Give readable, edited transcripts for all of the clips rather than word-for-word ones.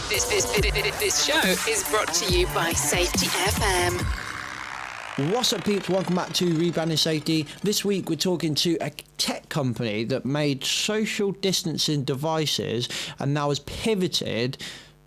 This show is brought to you by Safety FM. What's up, peeps? Welcome back to Rebranding Safety. This week we're talking to a tech company that made social distancing devices and now has pivoted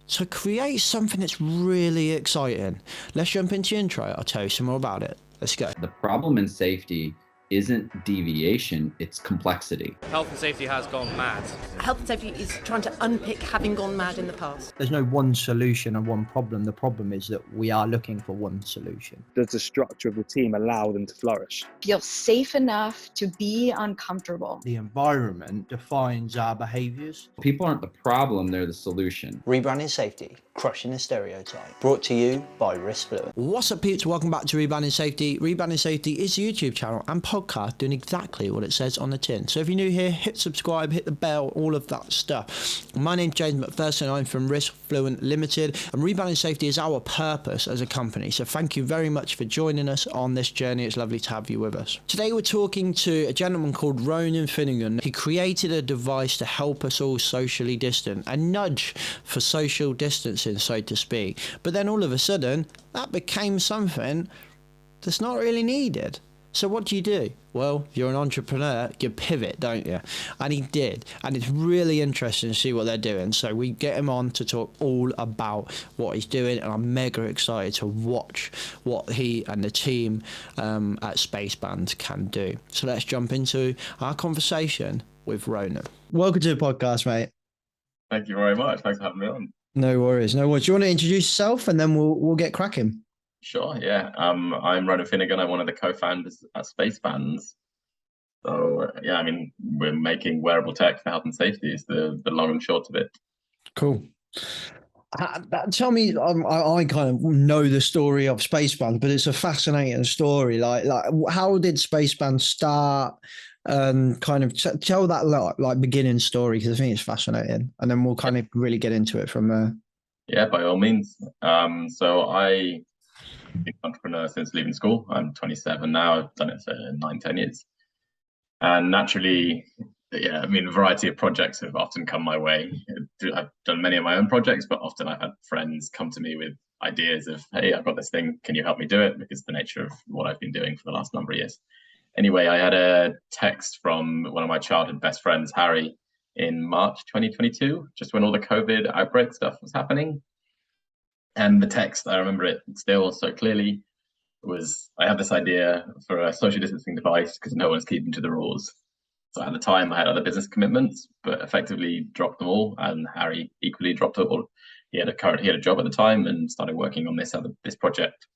to create something that's really exciting. Let's jump into the intro. I'll tell you some more about it. Let's go. The problem in safety isn't deviation, it's complexity. Health and safety has gone mad. Health and safety is trying to unpick having gone mad in the past. There's no one solution and one problem. The problem is that we are looking for one solution. Does the structure of the team allow them to flourish? Feel safe enough to be uncomfortable. The environment defines our behaviours. People aren't the problem, they're the solution. Rebranding Safety, crushing the stereotype. Brought to you by Fluent. What's up, peeps? Welcome back to Rebranding Safety. Rebranding Safety is a YouTube channel and podcast doing exactly what it says on the tin. So if you're new here, hit subscribe, hit the bell, all of that stuff. My name's James McPherson. I'm from Fluent Limited, and Rebranding Safety is our purpose as a company. So thank you very much for joining us on this journey. It's lovely to have you with us. Today we're talking to a gentleman called Ronan Finnegan. He created a device to help us all socially distant, a nudge for social distancing, so to speak. But then all of a sudden, that became something that's not really needed. So what do? Well, if you're an entrepreneur, you pivot, don't you? And he did. And it's really interesting to see what they're doing. So we get him on to talk all about what he's doing. And I'm mega excited to watch what he and the team at Spacebands can do. So let's jump into our conversation with Ronan. Welcome to the podcast, mate. Thank you very much. Thanks for having me on. No worries. No worries. Do you want to introduce yourself and then we'll get cracking? Sure, yeah. I'm Ronan Finnegan. I'm one of the co-founders at Spacebands. So, yeah, I mean, we're making wearable tech for health and safety is the long and short of it. Cool. Tell me, I kind of know the story of Spacebands, but it's a fascinating story. Like how did Spacebands start? And kind of tell that like beginning story, because I think it's fascinating, and then we'll kind of really get into it from there. Yeah, by all means. So I've been an entrepreneur since leaving school. I'm 27 now. I've done it for 9-10 years. And naturally, yeah, I mean, a variety of projects have often come my way. I've done many of my own projects, but often I've had friends come to me with ideas of, hey, I've got this thing, can you help me do it? Because the nature of what I've been doing for the last number of years. Anyway, I had a text from one of my childhood best friends, Harry, in March 2022, just when all the COVID outbreak stuff was happening. And the text, I remember it still so clearly, was I had this idea for a social distancing device because no one's keeping to the rules. So at the time I had other business commitments, but effectively dropped them all. And Harry equally dropped it all. He had a job at the time and started working on this project.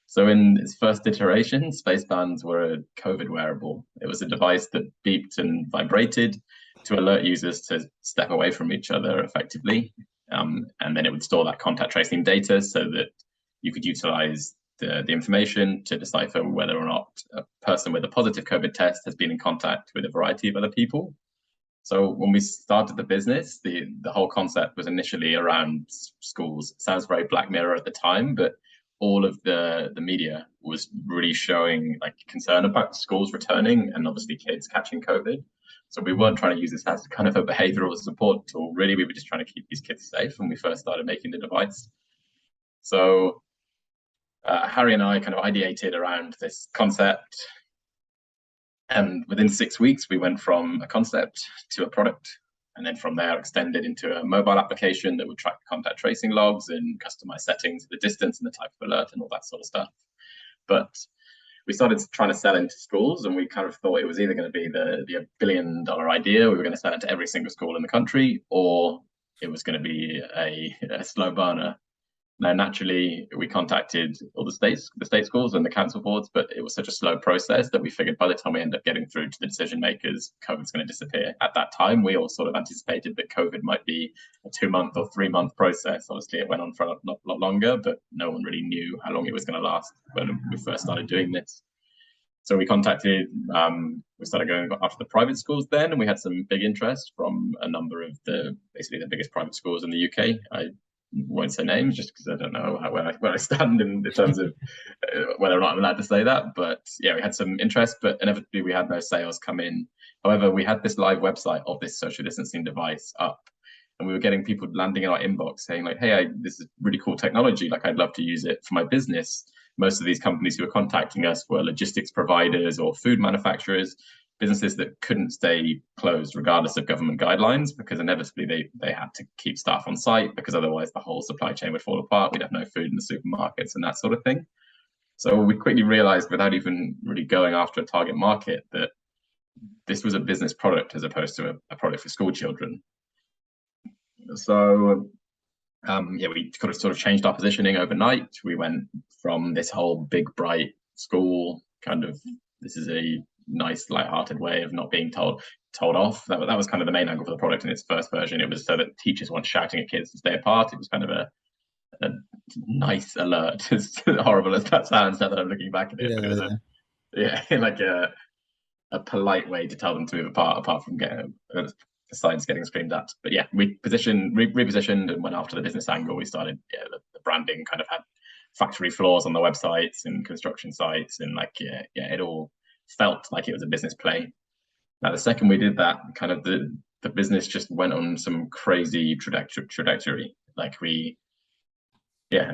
So in its first iteration, Spacebands were a COVID wearable. It was a device that beeped and vibrated to alert users to step away from each other effectively. And then it would store that contact tracing data so that you could utilize the information to decipher whether or not a person with a positive COVID test has been in contact with a variety of other people. So when we started the business, the whole concept was initially around schools. It sounds very Black Mirror at the time, but all of the media was really showing like concern about schools returning and obviously kids catching COVID. So we weren't trying to use this as kind of a behavioral support tool. Really, we were just trying to keep these kids safe when we first started making the device. So Harry and I kind of ideated around this concept. And within 6 weeks, we went from a concept to a product. And then from there, extended into a mobile application that would track contact tracing logs and customize settings, the distance and the type of alert and all that sort of stuff. But we started trying to sell into schools, and we kind of thought it was either going to be the $1 billion idea. We were going to sell it to every single school in the country, or it was going to be a slow burner. Now, naturally, we contacted all the state schools and the council boards, but it was such a slow process that we figured by the time we ended up getting through to the decision makers, COVID's going to disappear. At that time, we all sort of anticipated that COVID might be a 2-month or 3-month process. Obviously, it went on for a lot longer, but no one really knew how long it was going to last when we first started doing this. So we started going after the private schools then, and we had some big interest from a number of basically the biggest private schools in the UK. I won't say names just because I don't know where I stand in terms of whether or not I'm allowed to say that. But yeah, we had some interest, but inevitably we had no sales come in. However, we had this live website of this social distancing device up, and we were getting people landing in our inbox saying like, hey, this is really cool technology, like I'd love to use it for my business. Most of these companies who were contacting us were logistics providers or food manufacturers, businesses that couldn't stay closed regardless of government guidelines, because inevitably they had to keep staff on site, because otherwise the whole supply chain would fall apart. We'd have no food in the supermarkets and that sort of thing. So we quickly realized, without even really going after a target market, that this was a business product as opposed to a product for school children. So we could have sort of changed our positioning overnight. We went from this whole big, bright school kind of, this is a nice, light-hearted way of not being told off. That was kind of the main angle for the product in its first version. It was so that teachers weren't shouting at kids to stay apart. It was kind of a nice alert, as horrible as that sounds now that I'm looking back at it. But it was a polite way to tell them to move apart from getting signs getting screamed at. But yeah, we repositioned and went after the business angle. We started, the branding kind of had factory floors on the websites and construction sites, and it all felt like it was a business play. Now, the second we did that, kind of the business just went on some crazy trajectory.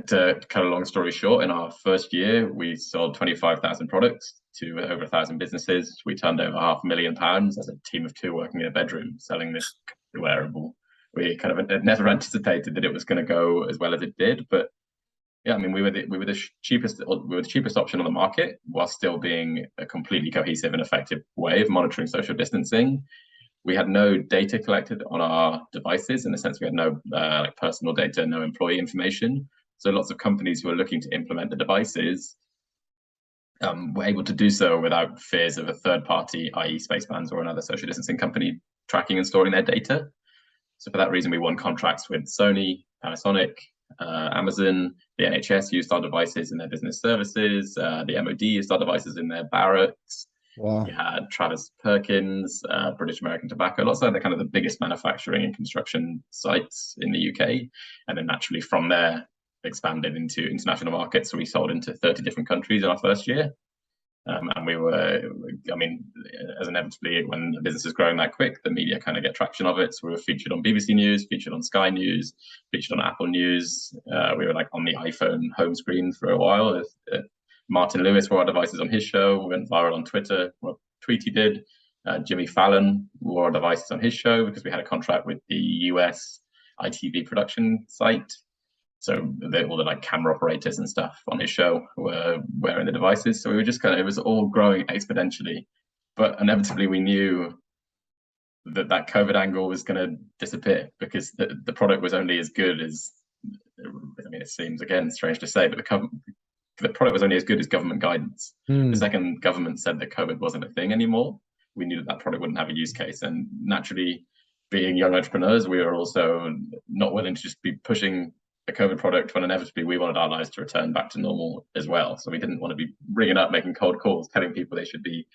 To cut a long story short, in our first year, we sold 25,000 products to over 1,000 businesses. We turned over £500,000 as a team of two working in a bedroom selling this wearable. We kind of never anticipated that it was going to go as well as it did, but yeah, I mean, we were the cheapest option on the market, while still being a completely cohesive and effective way of monitoring social distancing. We had no data collected on our devices, in the sense we had no personal data, no employee information. So lots of companies who are looking to implement the devices were able to do so without fears of a third party, i.e. Spacebands or another social distancing company, tracking and storing their data. So for that reason, we won contracts with Sony, Panasonic, Amazon. The NHS used our devices in their business services. The MOD used our devices in their barracks. Wow. We had Travis Perkins, British American Tobacco, lots of the kind of the biggest manufacturing and construction sites in the UK. And then naturally from there, expanded into international markets. So we sold into 30 different countries in our first year. And we were, as inevitably, when the business is growing that quick, the media kind of get traction of it. So we were featured on BBC News, featured on Sky News, featured on Apple News. We were on the iPhone home screen for a while. Martin Lewis wore our devices on his show. We went viral on Twitter. Well, Tweety did. Jimmy Fallon wore our devices on his show because we had a contract with the US ITV production site. So all the camera operators and stuff on his show were wearing the devices. So we were just it was all growing exponentially. But inevitably we knew that COVID angle was going to disappear, because the product was only as good as, it seems, again, strange to say, but the product was only as good as government guidance. The second government said that COVID wasn't a thing anymore, we knew that product wouldn't have a use case. And naturally, being young entrepreneurs, we were also not willing to just be pushing a COVID product when inevitably we wanted our lives to return back to normal as well. So we didn't want to be ringing up, making cold calls, telling people they should be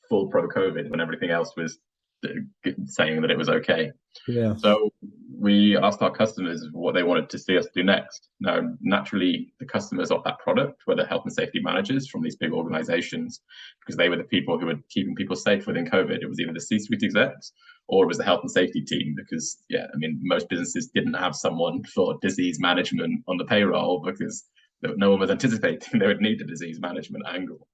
full pro-COVID when everything else was saying that it was okay. Yeah. So we asked our customers what they wanted to see us do next. Now, naturally, the customers of that product were the health and safety managers from these big organizations, because they were the people who were keeping people safe within COVID. It was either the C-suite execs or it was the health and safety team, because, most businesses didn't have someone for disease management on the payroll, because no one was anticipating they would need a disease management angle.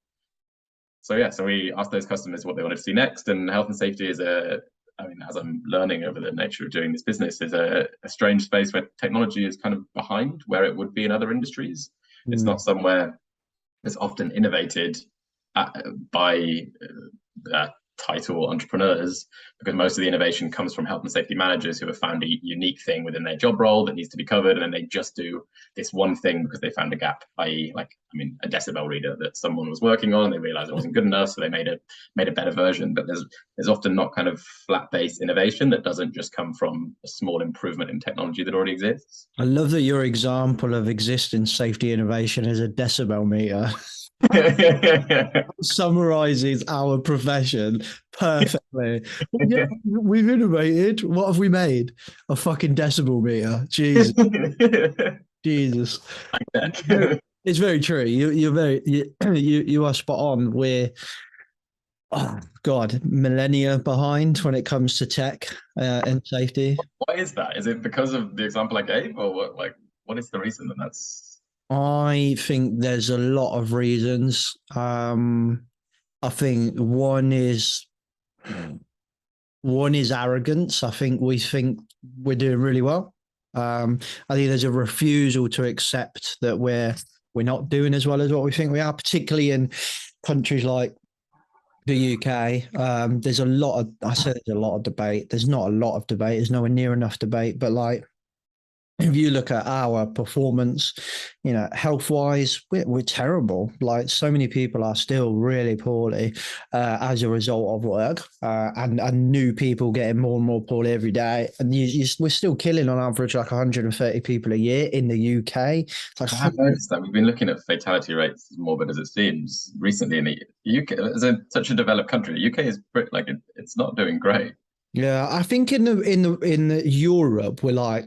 So we asked those customers what they wanted to see next, and health and safety is as I'm learning over the nature of doing this business, is a strange space where technology is kind of behind where it would be in other industries. It's not somewhere that's often innovated by title entrepreneurs, because most of the innovation comes from health and safety managers who have found a unique thing within their job role that needs to be covered, and then they just do this one thing because they found a gap, i.e. a decibel reader that someone was working on, they realized it wasn't good enough, so they made a better version. But there's often not kind of flat-based innovation that doesn't just come from a small improvement in technology that already exists. I love that your example of existing safety innovation is a decibel meter. Summarizes our profession perfectly. Yeah, we've innovated. What have we made? A fucking decibel meter. Jesus. Jesus. It's very true. You are spot on. Oh God, millennia behind when it comes to tech and safety. Why is that? Is it because of the example I gave, or what? Like, what is the reason that that's? I think there's a lot of reasons. I think one is arrogance. I think we think we're doing really well. I think there's a refusal to accept that we're not doing as well as what we think we are, particularly in countries like the UK. There's a lot of, I said there's a lot of debate. There's not a lot of debate. There's nowhere near enough debate. But like, if you look at our performance, health wise, we're terrible. Like, so many people are still really poorly as a result of work, and new people getting more and more poorly every day. And we're still killing on average like 130 people a year in the UK. It's like, I have noticed that we've been looking at fatality rates more, but as it seems recently in the UK, as such a developed country, the UK is it's not doing great. yeah, I think in the Europe, we're like,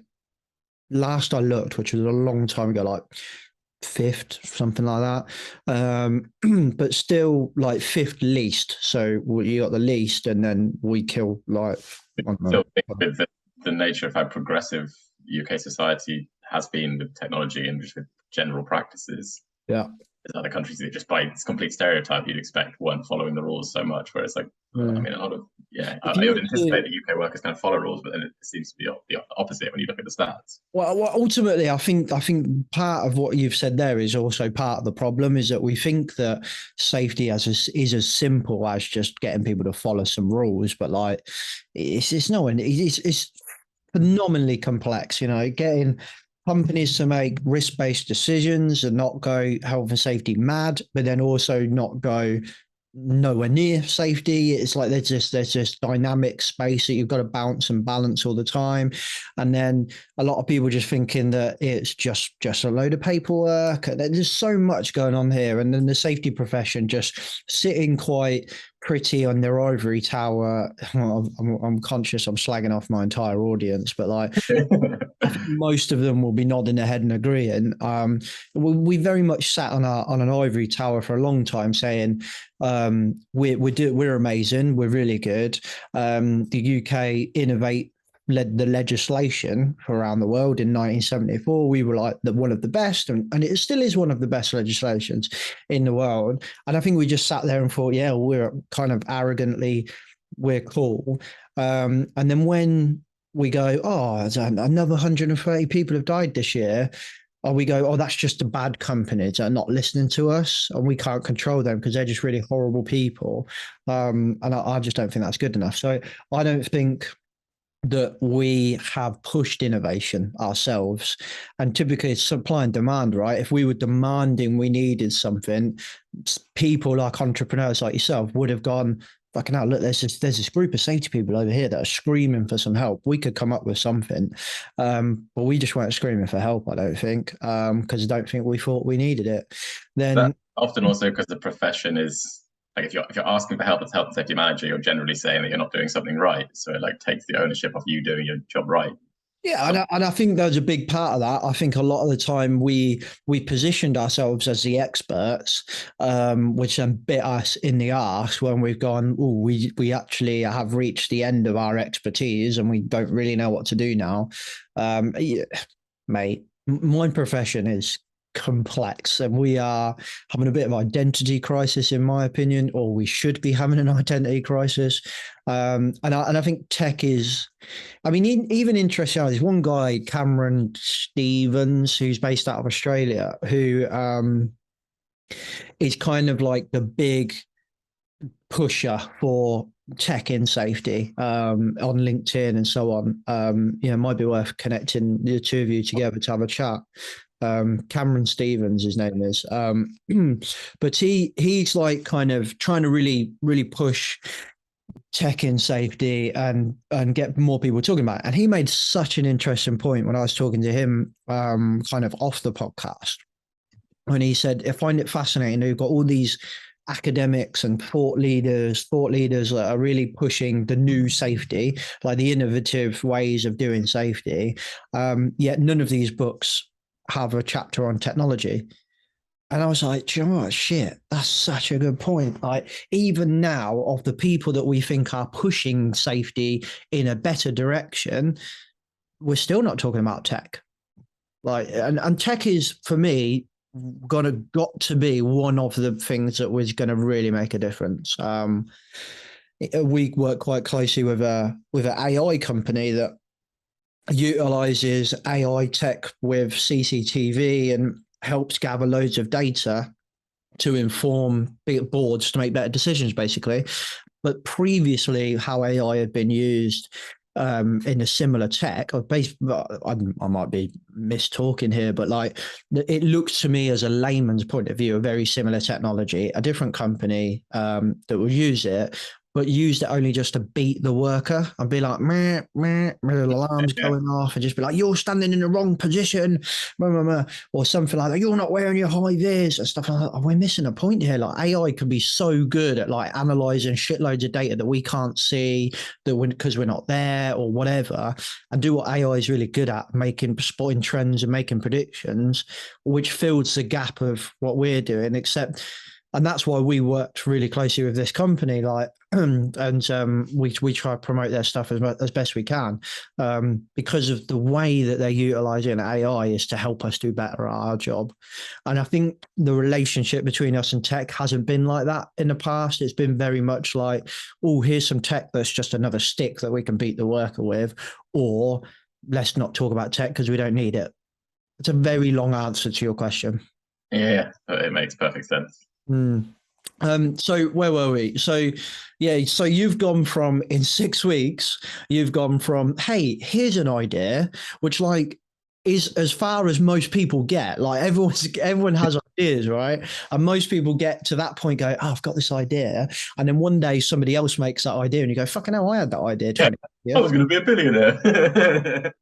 last I looked, which was a long time ago, like fifth, something like that. But still like fifth least. So you got the least, and then we kill like. Still think with the nature of how progressive UK society has been with technology and just with general practices. Yeah. There's other countries that just by its complete stereotype you'd expect weren't following the rules so much, where it's like, I mean, a lot of, I would anticipate that UK workers kind of follow rules, but then it seems to be the opposite when you look at the stats. Well, ultimately, I think part of what you've said there is also part of the problem, is that we think that safety is as simple as just getting people to follow some rules, but like it's phenomenally complex. Getting companies to make risk-based decisions and not go health and safety mad, but then also not go nowhere near safety. It's like there's this dynamic space that you've got to bounce and balance all the time, and then a lot of people just thinking that it's just a load of paperwork. There's so much going on here, and then the safety profession just sitting quite pretty on their ivory tower. I'm conscious I'm slagging off my entire audience, but like most of them will be nodding their head and agreeing. We very much sat on an ivory tower for a long time, saying we're amazing, we're really good. The UK led the legislation for around the world in 1974. We were like one of the best, and it still is one of the best legislations in the world. And I think we just sat there and thought, yeah, we're kind of arrogantly, we're cool. And then when we go, oh, another 130 people have died this year, or we go, oh, that's just the bad companies that are not listening to us, and we can't control them because they're just really horrible people. And I just don't think that's good enough. So I don't think that we have pushed innovation ourselves. And typically it's supply and demand, right? If we were demanding we needed something, people like entrepreneurs like yourself would have gone, fucking hell, look, there's this group of safety people over here that are screaming for some help. We could come up with something. But we just weren't screaming for help, I don't think, because I don't think we thought we needed it. Then that often also because the profession is like, if you're asking for help as a health and safety manager, you're generally saying that you're not doing something right. So it like takes the ownership of you doing your job right. Yeah, and I think there's a big part of that. I think a lot of the time we positioned ourselves as the experts, which then bit us in the arse when we've gone, oh, we actually have reached the end of our expertise and we don't really know what to do now. Yeah, mate, my profession is complex, and we are having a bit of identity crisis, in my opinion, or we should be having an identity crisis. And I think tech is, I mean, even interesting. There's one guy, Cameron Stevens, who's based out of Australia, who is kind of like the big pusher for tech in safety on LinkedIn and so on. It might be worth connecting the two of you together to have a chat. Cameron Stevens, his name is. But he's like kind of trying to really, really push tech in safety and get more people talking about it. And he made such an interesting point when I was talking to him kind of off the podcast, when he said, I find it fascinating. You've got all these academics and thought leaders that are really pushing the new safety, like the innovative ways of doing safety. Yet none of these books have a chapter on technology. And I was like, do you know what? Shit, that's such a good point. Like, even now, of the people that we think are pushing safety in a better direction, we're still not talking about tech. Like, and tech is, for me, got to be one of the things that was going to really make a difference. We work quite closely with an AI company that utilizes AI tech with CCTV and helps gather loads of data to inform boards to make better decisions, basically. But previously, how AI had been used in a similar tech, or I might be mistalking here, but like it looks to me as a layman's point of view, a very similar technology, a different company that will use it, but used it only just to beat the worker and be like, meh, meh, meh, alarms going off, and just be like, you're standing in the wrong position, meh, meh, meh, or something like that. You're not wearing your high vis and stuff like that. Oh, we're missing a point here. Like AI can be so good at like analyzing shitloads of data that we can't see, that because we're not there or whatever, and do what AI is really good at, spotting trends and making predictions, which fills the gap of what we're doing. And that's why we worked really closely with this company, like, and we try to promote their stuff as best we can, because of the way that they're utilizing AI is to help us do better at our job. And I think the relationship between us and tech hasn't been like that in the past. It's been very much like, oh, here's some tech that's just another stick that we can beat the worker with, or let's not talk about tech because we don't need it. It's a very long answer to your question. Yeah, it makes perfect sense. So where were we? So you've gone from, in 6 weeks, you've gone from, hey, here's an idea, which like is as far as most people get. Like everyone has ideas, right? And most people get to that point, go, oh, I've got this idea, and then one day somebody else makes that idea, and you go, fucking hell, I had that idea 20 years. I was going to be a billionaire.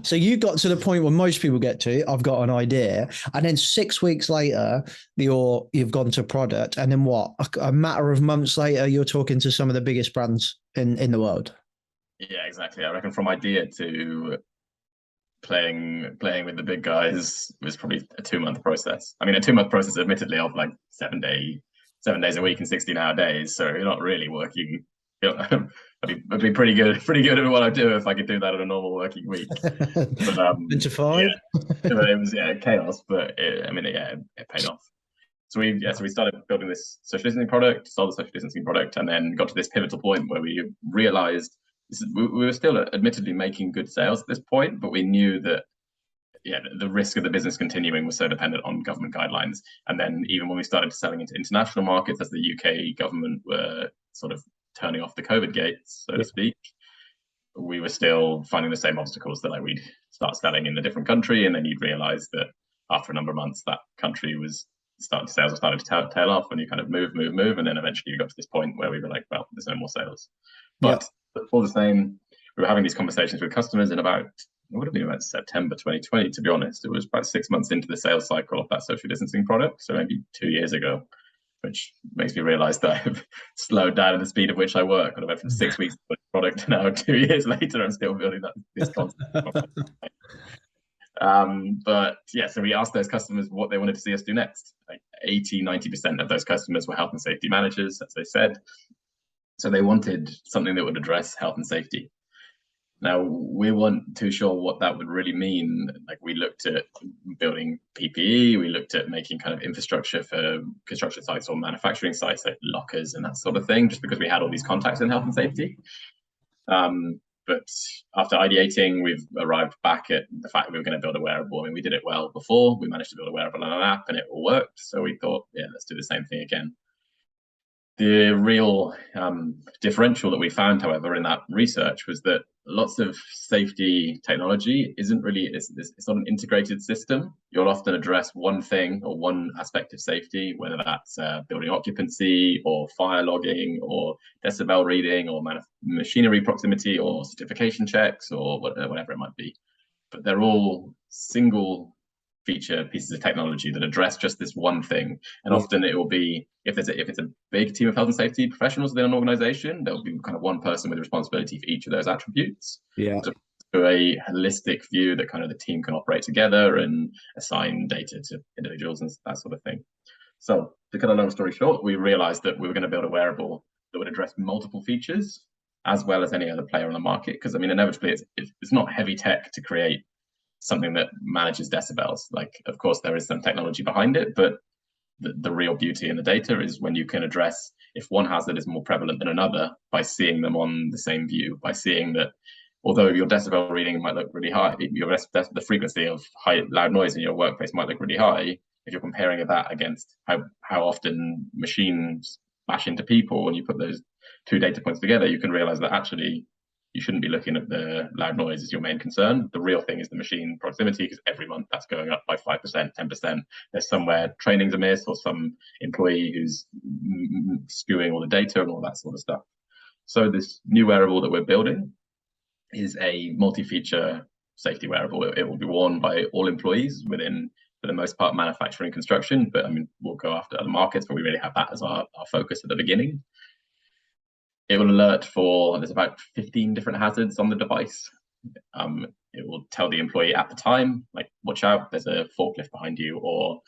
So you got to the point where most people get to, I've got an idea, and then 6 weeks later, you've gone to product, and then what? A matter of months later, you're talking to some of the biggest brands in the world. Yeah, exactly. I reckon from idea to playing with the big guys was probably a 2-month process. I mean, a 2-month process, admittedly, of like 7 days a week and 16-hour days. So you're not really working. I'd be pretty good at what I do if I could do that in a normal working week. But Into 5. It was chaos, but it paid off. So we started building this social distancing product, sold the social distancing product, and then got to this pivotal point where we realized we were still admittedly making good sales at this point, but we knew that the risk of the business continuing was so dependent on government guidelines. And then even when we started selling into international markets, as the UK government were sort of turning off the COVID gates, so to speak, we were still finding the same obstacles, that like we'd start selling in a different country, and then you'd realize that after a number of months that country was sales were starting to tail off, and you kind of move, and then eventually you got to this point where we were like, well, there's no more sales. But all the same, we were having these conversations with customers in it would have been about September 2020, to be honest. It was about 6 months into the sales cycle of that social distancing product, so maybe 2 years ago, which makes me realize that I've slowed down at the speed at which I work. I went from 6 weeks to product to now 2 years later, I'm still building this concept. But yeah, so we asked those customers what they wanted to see us do next. Like 80-90% of those customers were health and safety managers, as they said. So they wanted something that would address health and safety. Now, we weren't too sure what that would really mean. Like, we looked at building PPE, we looked at making kind of infrastructure for construction sites or manufacturing sites, like lockers and that sort of thing, just because we had all these contacts in health and safety. But after ideating, we've arrived back at the fact that we were going to build a wearable. I mean, we did it well before. We managed to build a wearable on an app, and it all worked. So we thought, yeah, let's do the same thing again. The real differential that we found, however, in that research was that lots of safety technology isn't really, it's not an integrated system. You'll often address one thing or one aspect of safety, whether that's building occupancy or fire logging or decibel reading or machinery proximity or certification checks or whatever it might be. But they're all single feature pieces of technology that address just this one thing. And often it will be, if it's a big team of health and safety professionals within an organization, there'll be kind of one person with responsibility for each of those attributes. Yeah. So to a holistic view that kind of the team can operate together and assign data to individuals and that sort of thing. So to cut a long story short, we realized that we were going to build a wearable that would address multiple features as well as any other player on the market. Because I mean, inevitably, it's not heavy tech to create something that manages decibels. Like, of course, there is some technology behind it, but the real beauty in the data is when you can address if one hazard is more prevalent than another by seeing them on the same view, by seeing that although your decibel reading might look really high, the frequency of loud noise in your workplace might look really high. If you're comparing that against how often machines bash into people, and you put those two data points together, you can realize that actually you shouldn't be looking at the loud noise as your main concern. The real thing is the machine proximity, because every month that's going up by 5%, 10%. There's somewhere training's amiss or some employee who's skewing all the data and all that sort of stuff. So this new wearable that we're building is a multi-feature safety wearable. It will be worn by all employees within, for the most part, manufacturing construction, but I mean, we'll go after other markets, but we really have that as our focus at the beginning. It will alert for, there's about 15 different hazards on the device. It will tell the employee at the time, like, watch out, there's a forklift behind you, or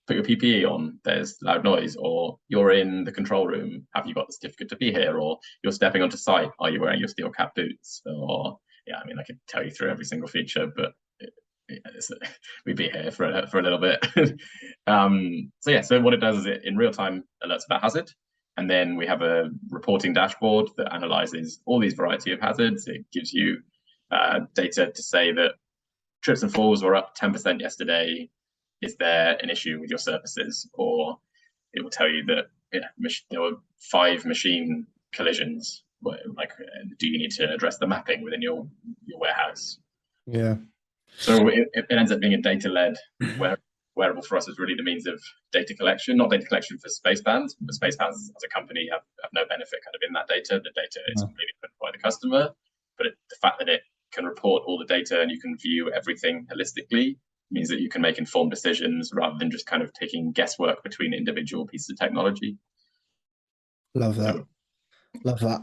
put your PPE on, there's loud noise, or you're in the control room, have you got the certificate to be here, or you're stepping onto site, are you wearing your steel cap boots? Or, yeah, I mean, I could tell you through every single feature, but we'd be here for a little bit. So yeah, so what it does is it in real time alerts about hazard. And then we have a reporting dashboard that analyzes all these variety of hazards. It gives you data to say that trips and falls were up 10% yesterday. Is there an issue with your surfaces? Or it will tell you that there were 5 machine collisions. Like, do you need to address the mapping within your warehouse? Yeah. So it ends up being a data-led wearable for us is really the means of data collection, not data collection for spacebands. But spacebands as a company have no benefit kind of in that data. The data is completely put by the customer, but the fact that it can report all the data and you can view everything holistically means that you can make informed decisions rather than just kind of taking guesswork between individual pieces of technology. Love that. Love that.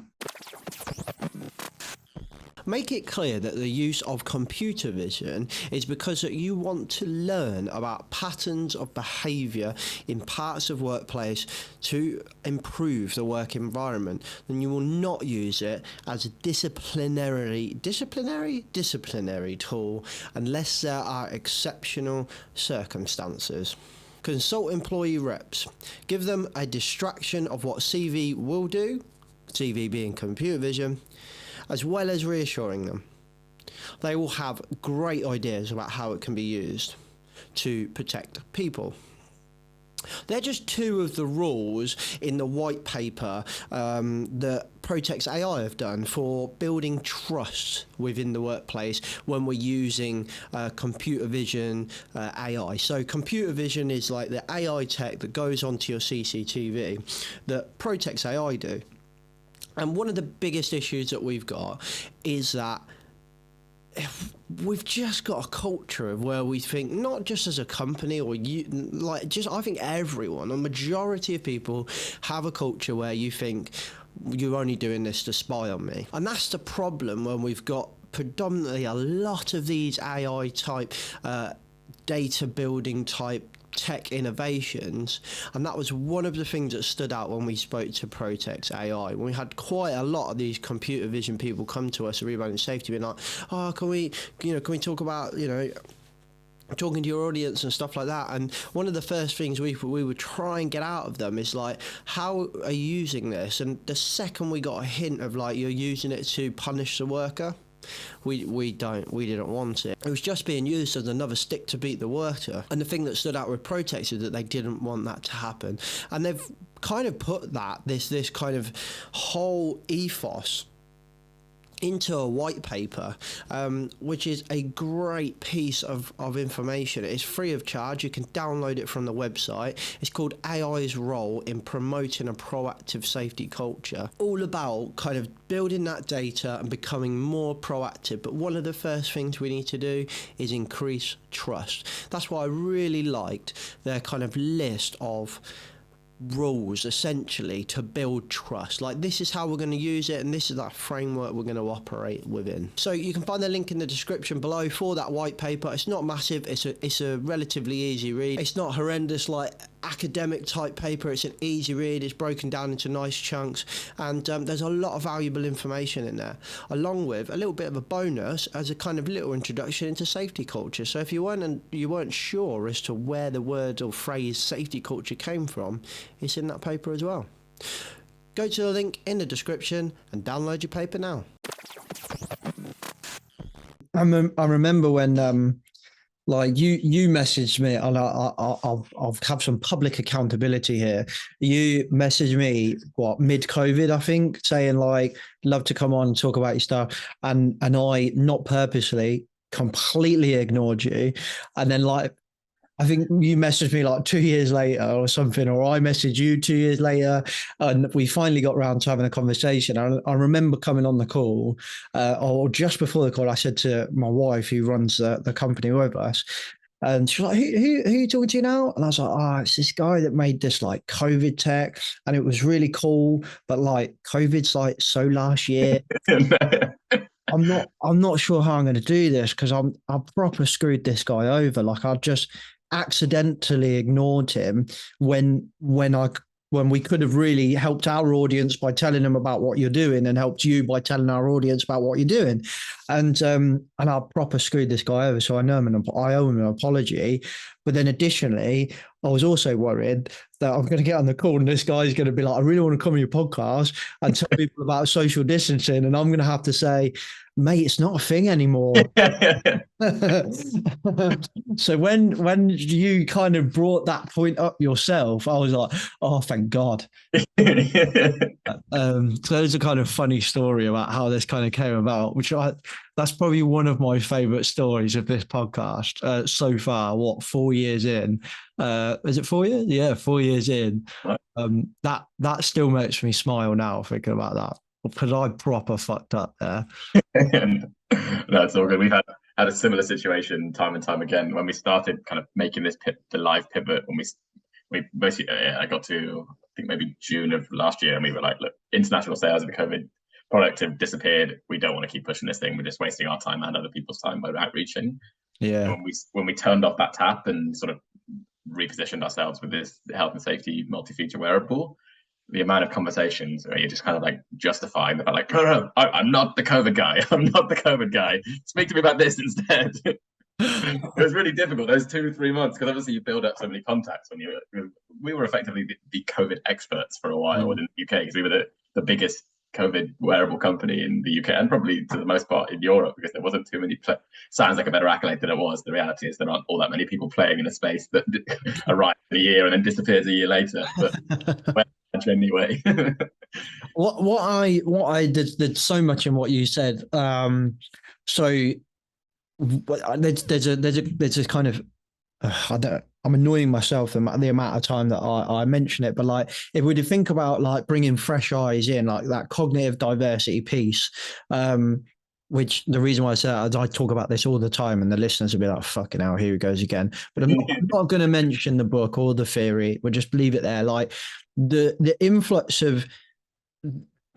Make it clear that the use of computer vision is because that you want to learn about patterns of behaviour in parts of workplace to improve the work environment. Then you will not use it as a disciplinary tool unless there are exceptional circumstances. Consult employee reps. Give them a distraction of what CV will do, CV being computer vision, as well as reassuring them. They will have great ideas about how it can be used to protect people. They're just 2 of the rules in the white paper that PROTEX AI have done for building trust within the workplace when we're using computer vision AI. So computer vision is like the AI tech that goes onto your CCTV that PROTEX AI do. And one of the biggest issues that we've got is that we've just got a culture of where we think, not just as a company or I think everyone, a majority of people have a culture where you think you're only doing this to spy on me. And that's the problem when we've got predominantly a lot of these AI type data building type tech innovations, and that was one of the things that stood out when we spoke to PROTEX AI. We had quite a lot of these computer vision people come to us at Rebranding Safety being like, oh, can we talk about, talking to your audience and stuff like that. And one of the first things we would try and get out of them is like, how are you using this? And the second we got a hint of like, you're using it to punish the worker, we didn't want it. It was just being used as another stick to beat the worker. And the thing that stood out with PROTEX is that they didn't want that to happen. And they've kind of put this kind of whole ethos into a white paper, which is a great piece of information. It's free of charge. You can download it from the website. It's called AI's Role in Promoting a Proactive Safety Culture. All about kind of building that data and becoming more proactive. But one of the first things we need to do is increase trust. That's why I really liked their kind of list of rules essentially to build trust. Like, this is how we're going to use it, and this is that framework we're going to operate within. So you can find the link in the description below for that white paper. It's not massive. It's a relatively easy read. It's not horrendous like academic type paper. It's an easy read. It's broken down into nice chunks, and there's a lot of valuable information in there, along with a little bit of a bonus as a kind of little introduction into safety culture. So if you weren't sure as to where the word or phrase safety culture came from, it's in that paper as well. Go to the link in the description and download your paper now. I remember when like you messaged me, and I'll have some public accountability here. You messaged me mid-COVID, I think, saying like, love to come on and talk about your stuff, and I, not purposely, completely ignored you. And then like, I think you messaged me like 2 years later or something, or I messaged you 2 years later, and we finally got around to having a conversation. I remember coming on the call, or just before the call, I said to my wife, who runs the company with us, and she's like, who are you talking to now? And I was like, oh, it's this guy that made this like COVID tech, and it was really cool, but like COVID's like so last year. I'm not sure how I'm going to do this, because I proper screwed this guy over. Like, I just accidentally ignored him when we could have really helped our audience by telling them about what you're doing, and helped you by telling our audience about what you're doing. And I proper screwed this guy over. So I owe him an apology. But then additionally, I was also worried that I'm going to get on the call and this guy's going to be like, I really want to come on your podcast and tell people about social distancing. And I'm going to have to say, mate, it's not a thing anymore. So when you kind of brought that point up yourself, I was like, oh, thank God. So there's a kind of funny story about how this kind of came about, that's probably one of my favorite stories of this podcast so far. 4 years in? Is it 4 years? Yeah, 4 years in. That still makes me smile now thinking about that, because I proper fucked up there. No, it's all good. We've had a similar situation time and time again when we started kind of making the live pivot. When we basically, I got to, I think maybe June of last year, and we were like, look, international sales of the COVID product have disappeared. We don't want to keep pushing this thing. We're just wasting our time and other people's time by outreaching. Yeah. And when we turned off that tap and sort of repositioned ourselves with this health and safety multi-feature wearable, the amount of conversations where you're just kind of like justifying the fact, like, no, I'm not the COVID guy. I'm not the COVID guy. Speak to me about this instead. It was really difficult those 2-3 months, because obviously you build up so many contacts. We were effectively the COVID experts for a while in the UK, because we were the biggest COVID wearable company in the UK, and probably to the most part in Europe, because there wasn't too many. Sounds like a better accolade than it was. The reality is there aren't all that many people playing in a space that arrives in a year and then disappears a year later. But anyway, what I did so much in what you said. So there's a kind of I'm annoying myself the amount of time that I mention it, but like, if we think about like bringing fresh eyes in, like that cognitive diversity piece, which the reason why I say that is I talk about this all the time, and the listeners will be like, fucking hell, here he goes again. But I'm not going to mention the book or the theory. We'll just leave it there. Like, the influx of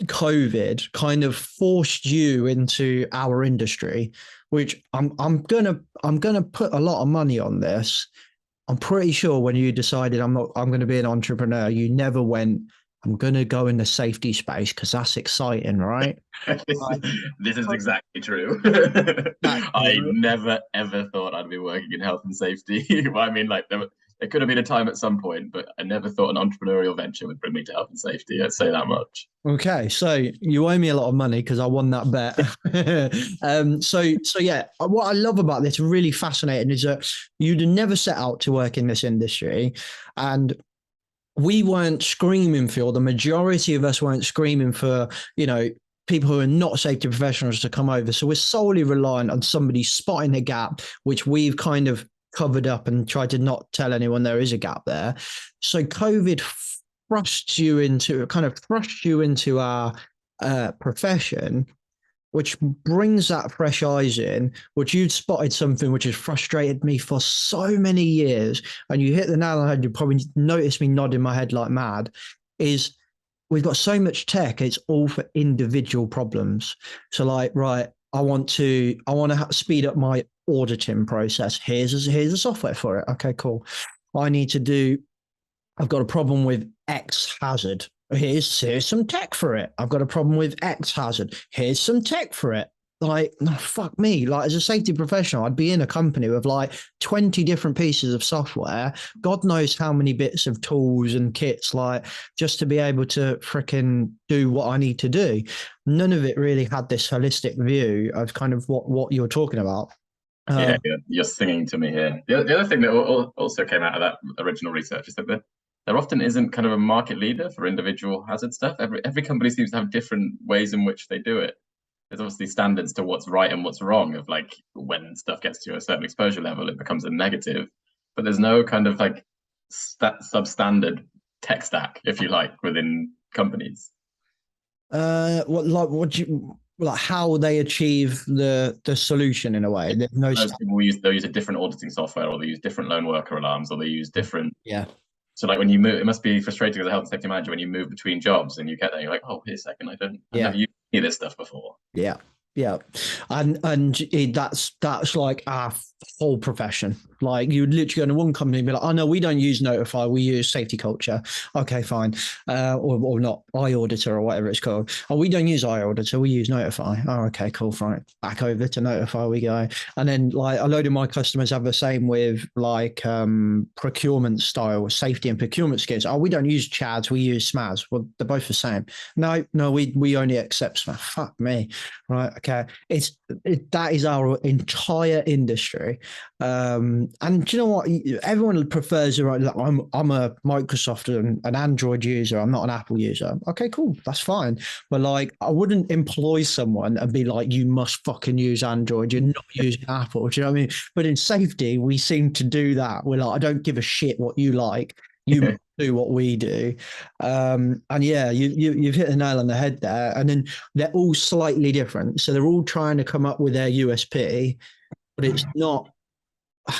COVID kind of forced you into our industry, which I'm gonna put a lot of money on this. I'm pretty sure when you decided I'm going to be an entrepreneur, you never went, I'm going to go in the safety space because that's exciting, right? This is exactly true. I never, ever thought I'd be working in health and safety. I mean, like, there could have been a time at some point, but I never thought an entrepreneurial venture would bring me to health and safety. I'd say that much. Okay, so you owe me a lot of money because I won that bet. So yeah, what I love about this, really fascinating, is that you'd never set out to work in this industry, and we weren't screaming for, or the majority of us weren't screaming for, people who are not safety professionals to come over. So we're solely reliant on somebody spotting a gap, which we've kind of covered up and tried to not tell anyone there is a gap there. So COVID thrust you into our profession. which brings that fresh eyes in, which you'd spotted something which has frustrated me for so many years, and you hit the nail on the head. You probably noticed me nodding my head like mad. Is we've got so much tech; it's all for individual problems. So, like, right, I want to speed up my auditing process. Here's a software for it. Okay, cool. I've got a problem with X hazard. Here's some tech for it. I've got a problem with X hazard. Here's some tech for it. Like, no, fuck me. Like, as a safety professional, I'd be in a company with like 20 different pieces of software, God knows how many bits of tools and kits, like, just to be able to freaking do what I need to do. None of it really had this holistic view of kind of what you're talking about. Yeah, you're singing to me here. The other thing that also came out of that original research is that there often isn't kind of a market leader for individual hazard stuff. Every company seems to have different ways in which they do it. There's obviously standards to what's right and what's wrong, of like when stuff gets to a certain exposure level, it becomes a negative. But there's no kind of like substandard tech stack, if you like, within companies. How they achieve the solution in a way. There's no they'll use a different auditing software, or they use different lone worker alarms, or they use different. Yeah. So like when you move, it must be frustrating as a health and safety manager when you move between jobs and you get there, you're like, oh, wait a second, I've never used any of this stuff before. Yeah. And that's like our whole profession. Like, you would literally go into one company and be like, oh no, we don't use Notify, we use Safety Culture. Okay, fine. Or not, iAuditor or whatever it's called. Oh, we don't use iAuditor, we use Notify. Oh, okay, cool, fine. Back over to Notify we go. And then like a load of my customers have the same with like procurement style, safety and procurement skills. Oh, we don't use CHADS, we use SMAS. Well, they're both the same. No, we only accept SMAS. Fuck me. Right, okay. That is our entire industry. And do you know what? Everyone prefers, right? Like, I'm a Microsoft and an Android user. I'm not an Apple user. Okay, cool. That's fine. But like, I wouldn't employ someone and be like, you must fucking use Android. You're not using Apple. Do you know what I mean? But in safety, we seem to do that. We're like, I don't give a shit what you like. You do what we do. And yeah, you've hit the nail on the head there. And then they're all slightly different. So they're all trying to come up with their USP, but it's not.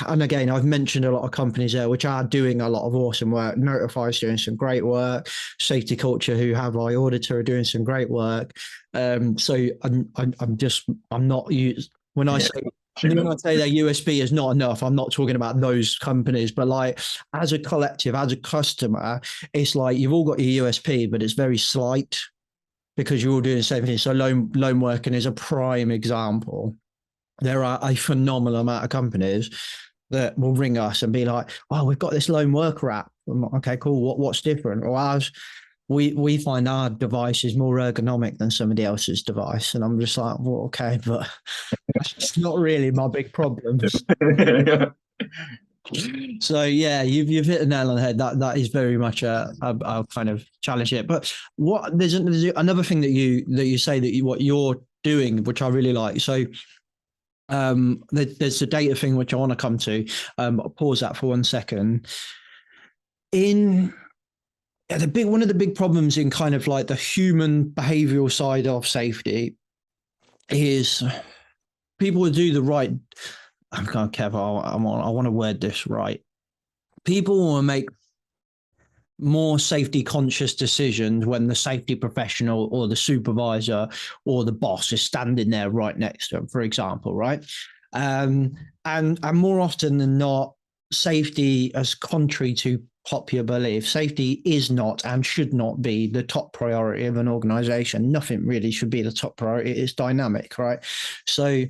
And again, I've mentioned a lot of companies there which are doing a lot of awesome work. Notify is doing some great work. Safety Culture, who have iAuditor, are doing some great work. So I'm not used when I say. When I say their USB is not enough, I'm not talking about those companies, but like as a collective, as a customer, it's like you've all got your USP, but it's very slight because you're all doing the same thing. So lone working is a prime example. There are a phenomenal amount of companies that will ring us and be like, "Oh, we've got this lone worker app." I'm like, okay, cool. What's different? Or ours, we find our device is more ergonomic than somebody else's device, and I'm just like, well, okay, but that's not really my big problem. So yeah, you've hit the nail on the head. That is very much a kind of challenge here. But there's another thing that you say that what you're doing, which I really like. So there's the data thing which I want to come to. I'll pause that for 1 second. One of the big problems in kind of like the human behavioral side of safety is people will do the right. I'm kind of careful. I want to word this right. People will make more safety conscious decisions when the safety professional or the supervisor or the boss is standing there right next to them, for example, right? And more often than not, safety, as contrary to popular belief, safety is not and should not be the top priority of an organization. Nothing really should be the top priority. It's dynamic, right? So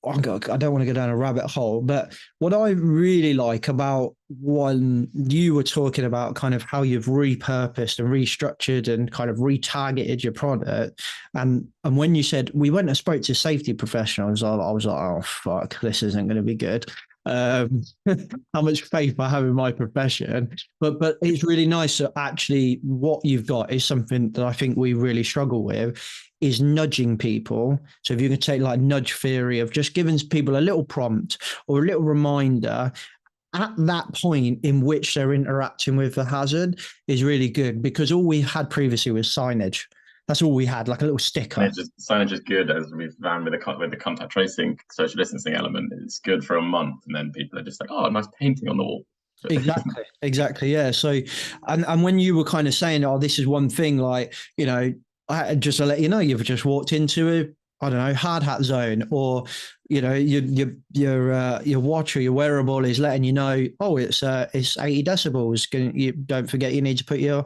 I don't want to go down a rabbit hole, but what I really like about when you were talking about kind of how you've repurposed and restructured and kind of retargeted your product, and when you said we went and spoke to safety professionals, I was like, oh fuck, this isn't going to be good. How much faith I have in my profession, but it's really nice that actually what you've got is something that I think we really struggle with, is nudging people. So if you can take like nudge theory of just giving people a little prompt or a little reminder at that point in which they're interacting with the hazard is really good, because all we had previously was signage. That's all we had, like a little sticker. Signage is good, as we've found with the contact tracing, social distancing element. It's good for a month, and then people are just like, oh, nice painting on the wall. Exactly. Yeah. So, and when you were kind of saying, oh, this is one thing, like, you know, just to let you know, you've just walked into I don't know, hard hat zone, or, you know, your watch or your wearable is letting you know, oh, it's 80 decibels. You don't forget, you need to put your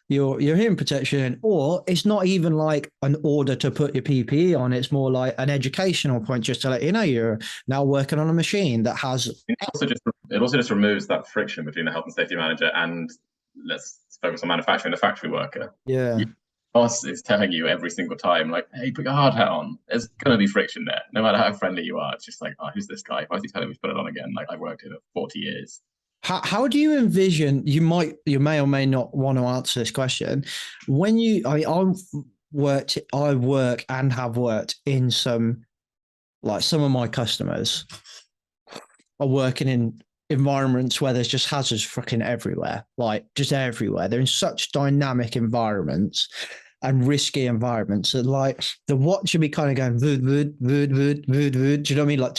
hearing protection in. Or it's not even like an order to put your PPE on. It's more like an educational point, just to let you know you're now working on a machine that has. It also just removes that friction between the health and safety manager and, let's focus on manufacturing, the factory worker. Yeah. Boss is telling you every single time, like, hey, put your hard hat on. There's going to be friction there. No matter how friendly you are, it's just like, oh, who's this guy? Why is he telling me to put it on again? Like, I've worked here for 40 years. How do you envision, you may or may not want to answer this question. When I work and have worked in some of my customers are working in environments where there's just hazards fucking everywhere, like just everywhere. They're in such dynamic environments and risky environments that, like, the watch should be kind of going vood. Do you know what I mean? Like,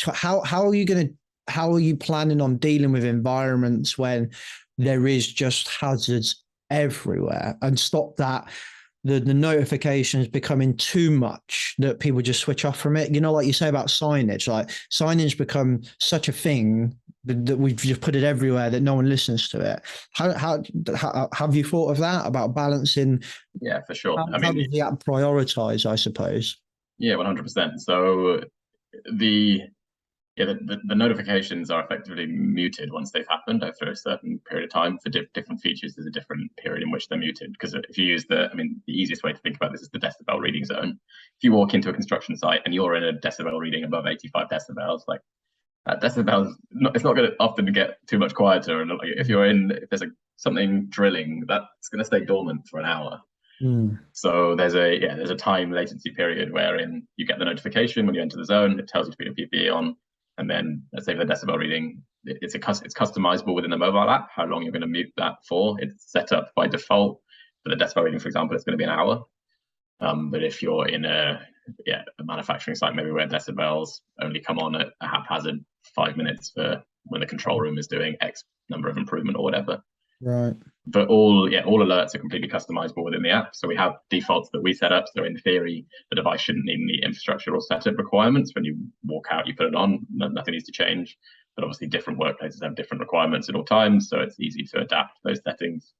how are you planning on dealing with environments when there is just hazards everywhere, and stop that the notifications becoming too much that people just switch off from it? You know, like you say about signage, like signage become such a thing that we've just put it everywhere that no one listens to it. How have you thought of that, about balancing? Yeah, for sure. How does the app prioritize, I suppose? Yeah, 100%. So the notifications are effectively muted once they've happened after a certain period of time. For different features, there's a different period in which they're muted. Because if you use the easiest way to think about this is the decibel reading zone. If you walk into a construction site and you're in a decibel reading above 85 decibels, like, decibels, it's not going to often get too much quieter. And like, if there's something drilling, that's going to stay dormant for an hour. So there's a time latency period wherein you get the notification when you enter the zone. It tells you to put your PPE on, and then let's say for the decibel reading, it's customizable within the mobile app how long you're going to mute that for. It's set up by default for the decibel reading, for example, it's going to be an hour. But if you're in a manufacturing site, maybe where decibels only come on at a haphazard 5 minutes for when the control room is doing X number of improvement or whatever. Right. But all alerts are completely customizable within the app. So we have defaults that we set up. So in theory, the device shouldn't need any infrastructure or setup requirements. When you walk out, you put it on, nothing needs to change. But obviously different workplaces have different requirements at all times. So it's easy to adapt those settings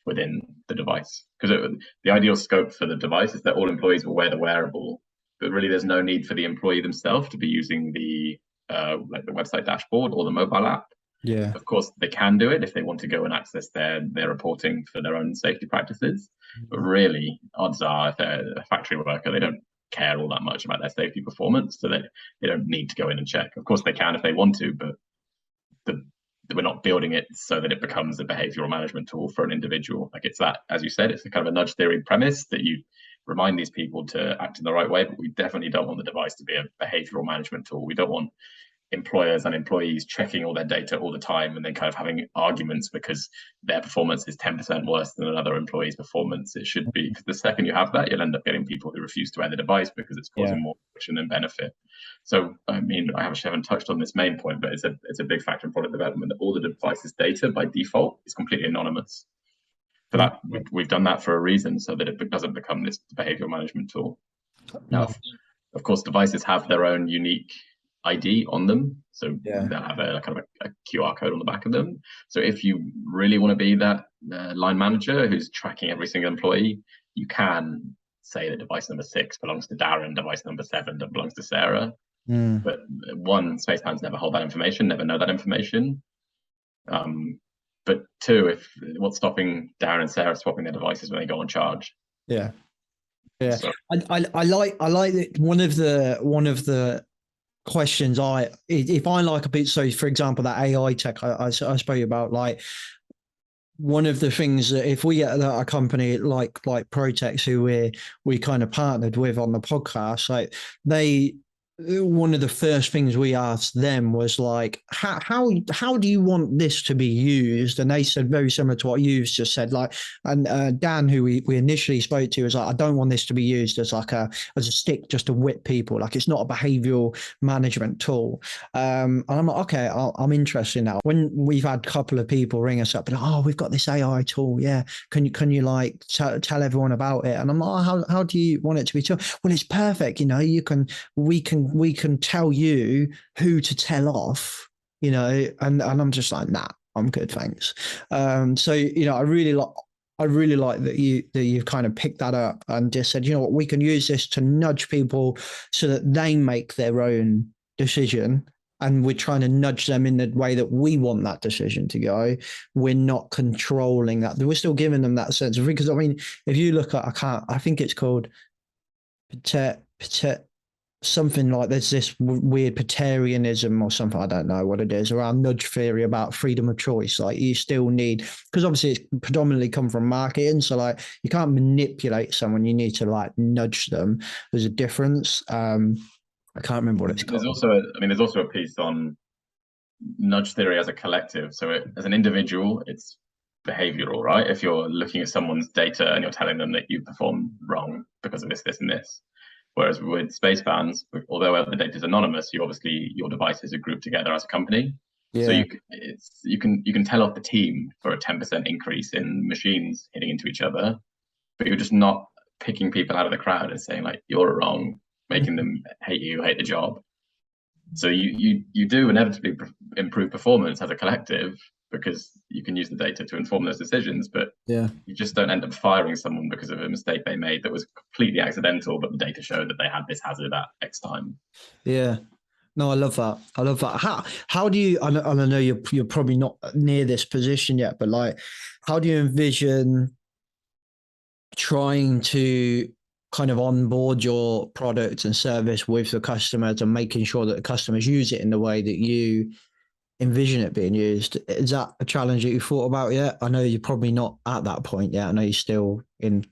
within the device. Because the ideal scope for the device is that all employees will wear the wearable, but really there's no need for the employee themselves to be using the website dashboard or the mobile app. Yeah. Of course, they can do it if they want to go and access their reporting for their own safety practices. But really, odds are, if they're a factory worker, they don't care all that much about their safety performance, so they don't need to go in and check. Of course, they can if they want to, but we're not building it so that it becomes a behavioral management tool for an individual. Like, it's that, as you said, it's a kind of a nudge theory premise that you remind these people to act in the right way, but we definitely don't want the device to be a behavioral management tool. We don't want employers and employees checking all their data all the time and then kind of having arguments because their performance is 10% worse than another employee's performance. It should be, because the second you have that, you'll end up getting people who refuse to wear the device because it's causing more friction than benefit. So, I mean, I haven't touched on this main point, but it's a big factor in product development that all the device's data by default is completely anonymous. For that, we've done that for a reason, so that it doesn't become this behavioral management tool. Now, of course, devices have their own unique ID on them, so they'll have a kind of a QR code on the back of them. So if you really want to be that line manager who's tracking every single employee, you can say that device number 6 belongs to Darren, device number 7 that belongs to Sarah. But one, spacebands never hold that information, never know that information. But 2, what's stopping Darren and Sarah swapping their devices when they go on charge? So. I like that. One of the questions if I like a bit, so for example, that AI tech I spoke about, like, one of the things that if we get a company like PROTEX, who we kind of partnered with on the podcast, like, they one of the first things we asked them was like, how do you want this to be used? And they said very similar to what you've just said. Like, and Dan, who we initially spoke to, was like, I don't want this to be used as like as a stick just to whip people. Like, it's not a behavioural management tool. And I'm like, okay, I'm interested now. When we've had a couple of people ring us up, and oh, we've got this AI tool. Yeah, can you like tell everyone about it? And I'm like, oh, how do you want it to be told? Well, it's perfect. You know, we can tell you who to tell off, you know, and I'm just like, nah, I'm good, thanks. So, you know, I really like that you've kind of picked that up and just said, you know what, we can use this to nudge people so that they make their own decision. And we're trying to nudge them in the way that we want that decision to go. We're not controlling that. We're still giving them that sense of, because I mean, if you look at, I think it's called something like, there's this weird Patarianism or something, I don't know what it is, around nudge theory about freedom of choice. Like, you still need, because obviously it's predominantly come from marketing, so like you can't manipulate someone, you need to like nudge them. There's a difference. I can't remember what it's called. There's also a piece on nudge theory as a collective. So as an individual, it's behavioral, right? If you're looking at someone's data and you're telling them that you performed wrong because of this, this, and this. Whereas with spacebands, although the data is anonymous, your devices are grouped together as a company. Yeah. So you can tell off the team for a 10% increase in machines hitting into each other, but you're just not picking people out of the crowd and saying like, you're wrong, making them hate you, hate the job. So you do inevitably improve performance as a collective, because you can use the data to inform those decisions, but you just don't end up firing someone because of a mistake they made that was completely accidental, but the data showed that they had this hazard at X time. Yeah. No, I love that. I love that. How do you, I know you're probably not near this position yet, but like, how do you envision trying to kind of onboard your product and service with the customers and making sure that the customers use it in the way that you envision it being used? Is that a challenge that you thought about yet? I know you're probably not at that point yet. I know you're still in,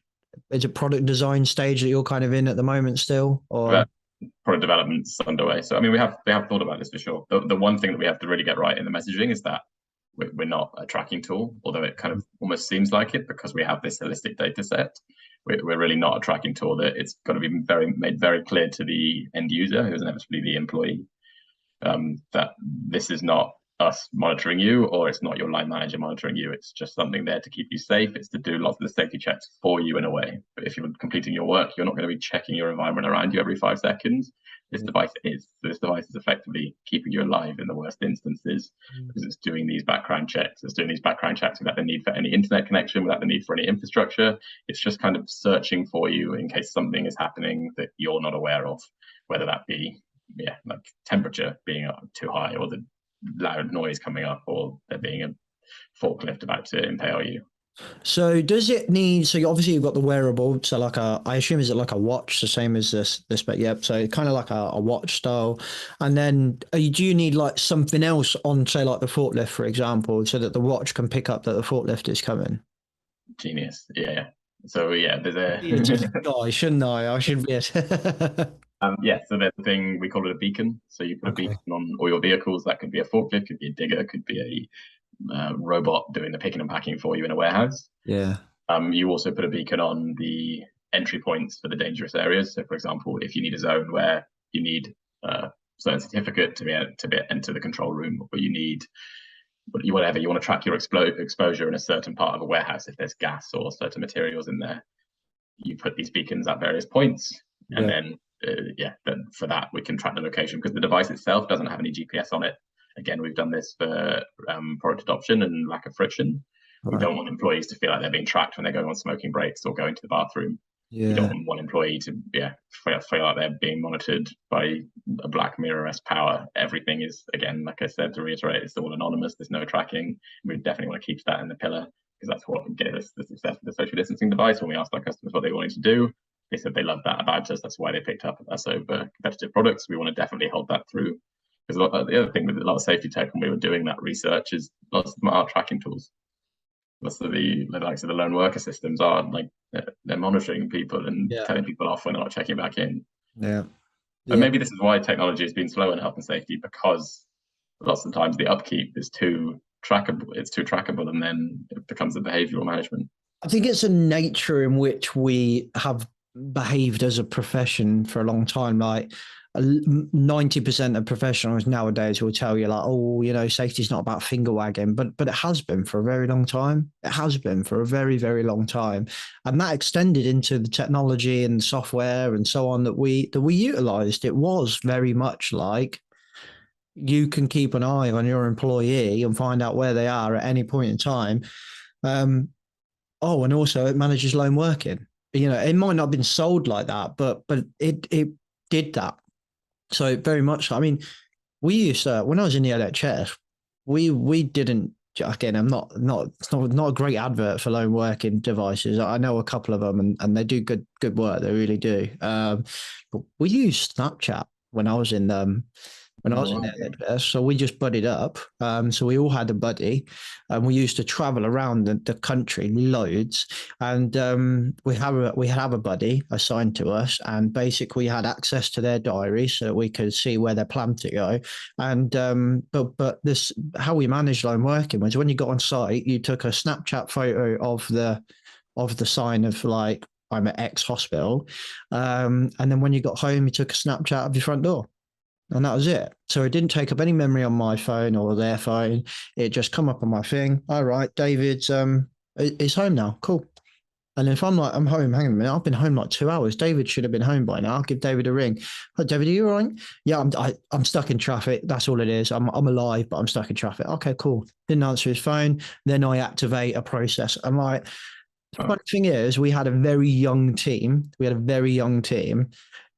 is it product design stage that you're kind of in at the moment still, or? Product development's underway. So I mean, we have thought about this for sure. The one thing that we have to really get right in the messaging is that we're not a tracking tool, although it kind of almost seems like it because we have this holistic data set. We're really not a tracking tool. That it's got to be made very clear to the end user, who's inevitably the employee, that this is not us monitoring you, or it's not your line manager monitoring you. It's just something there to keep you safe. It's to do lots of the safety checks for you in a way. But if you're completing your work, you're not going to be checking your environment around you every 5 seconds. This device is. So this device is effectively keeping you alive in the worst instances, because it's doing these background checks. It's doing these background checks without the need for any internet connection, without the need for any infrastructure. It's just kind of searching for you in case something is happening that you're not aware of, whether that be like temperature being too high, or the loud noise coming up, or there being a forklift about to impale you. So does it need, so obviously you've got the wearable, so like I assume, is it like a watch, the same as this, but yep, so kind of like a watch style. And then do you need like something else on, say, like the forklift, for example, so that the watch can pick up that the forklift is coming? Genius. Yeah. So there's a guy, shouldn't I should be so there's a thing, we call it a beacon. So you put a beacon on all your vehicles. That could be a forklift, could be a digger, could be a robot doing the picking and packing for you in a warehouse. You also put a beacon on the entry points for the dangerous areas. So for example, if you need a zone where you need a certain certificate to enter the control room, or you need whatever, you want to track your exposure in a certain part of a warehouse, if there's gas or certain materials in there, you put these beacons at various points, and then for that we can track the location, because the device itself doesn't have any GPS on it. Again, we've done this for product adoption and lack of friction. We don't want employees to feel like they're being tracked when they're going on smoking breaks or going to the bathroom. You don't want one employee to feel like they're being monitored by a Black Mirror-esque power. Everything is, again, like I said, to reiterate, it's all anonymous. There's no tracking. We definitely want to keep that in the pillar, because that's what gave us the success of the social distancing device. When we asked our customers what they wanted to do, they said they loved that about us. That's why they picked up us over competitive products. We want to definitely hold that through. Because the other thing with a lot of safety tech, when we were doing that research, is lots of them are tracking tools. Lots of the likes of the lone worker systems are like they're monitoring people and telling people off when they're not checking back in. And maybe this is why technology has been slow in health and safety, because lots of times the upkeep is too trackable. It's too trackable, and then it becomes a behavioral management. I think it's a nature in which we have behaved as a profession for a long time. Like 90% of professionals nowadays will tell you like, oh, you know, safety's not about finger wagging, but it has been for a very long time. It has been for a very, very long time. And that extended into the technology and software and so on that we utilized. It was very much like, you can keep an eye on your employee and find out where they are at any point in time. Oh, and also it manages lone working. You know, it might not have been sold like that, but it did that. So very much. I mean, we used to, when I was in the NHS, we didn't. Again, I'm not a great advert for lone working devices. I know a couple of them, and they do good work. They really do. But we used Snapchat when I was in when I was in there. So we just buddied up. So we all had a buddy, and we used to travel around the country loads. And we have a buddy assigned to us, and basically we had access to their diary so that we could see where they planned to go. And but this, how we managed lone working was when you got on site, you took a Snapchat photo of the sign of like, I'm at X hospital, and then when you got home, you took a Snapchat of your front door. And that was it. So it didn't take up any memory on my phone or their phone. It just come up on my thing. All right, David's is home now. Cool. And if I'm like, I'm home, hang on a minute, I've been home like 2 hours. David should have been home by now. I'll give David a ring. Oh, David, are you all right? Yeah, I'm stuck in traffic. That's all it is. I'm alive, but I'm stuck in traffic. Okay, cool. Didn't answer his phone. Then I activate a process. I'm like, the funny thing is, we had a very young team.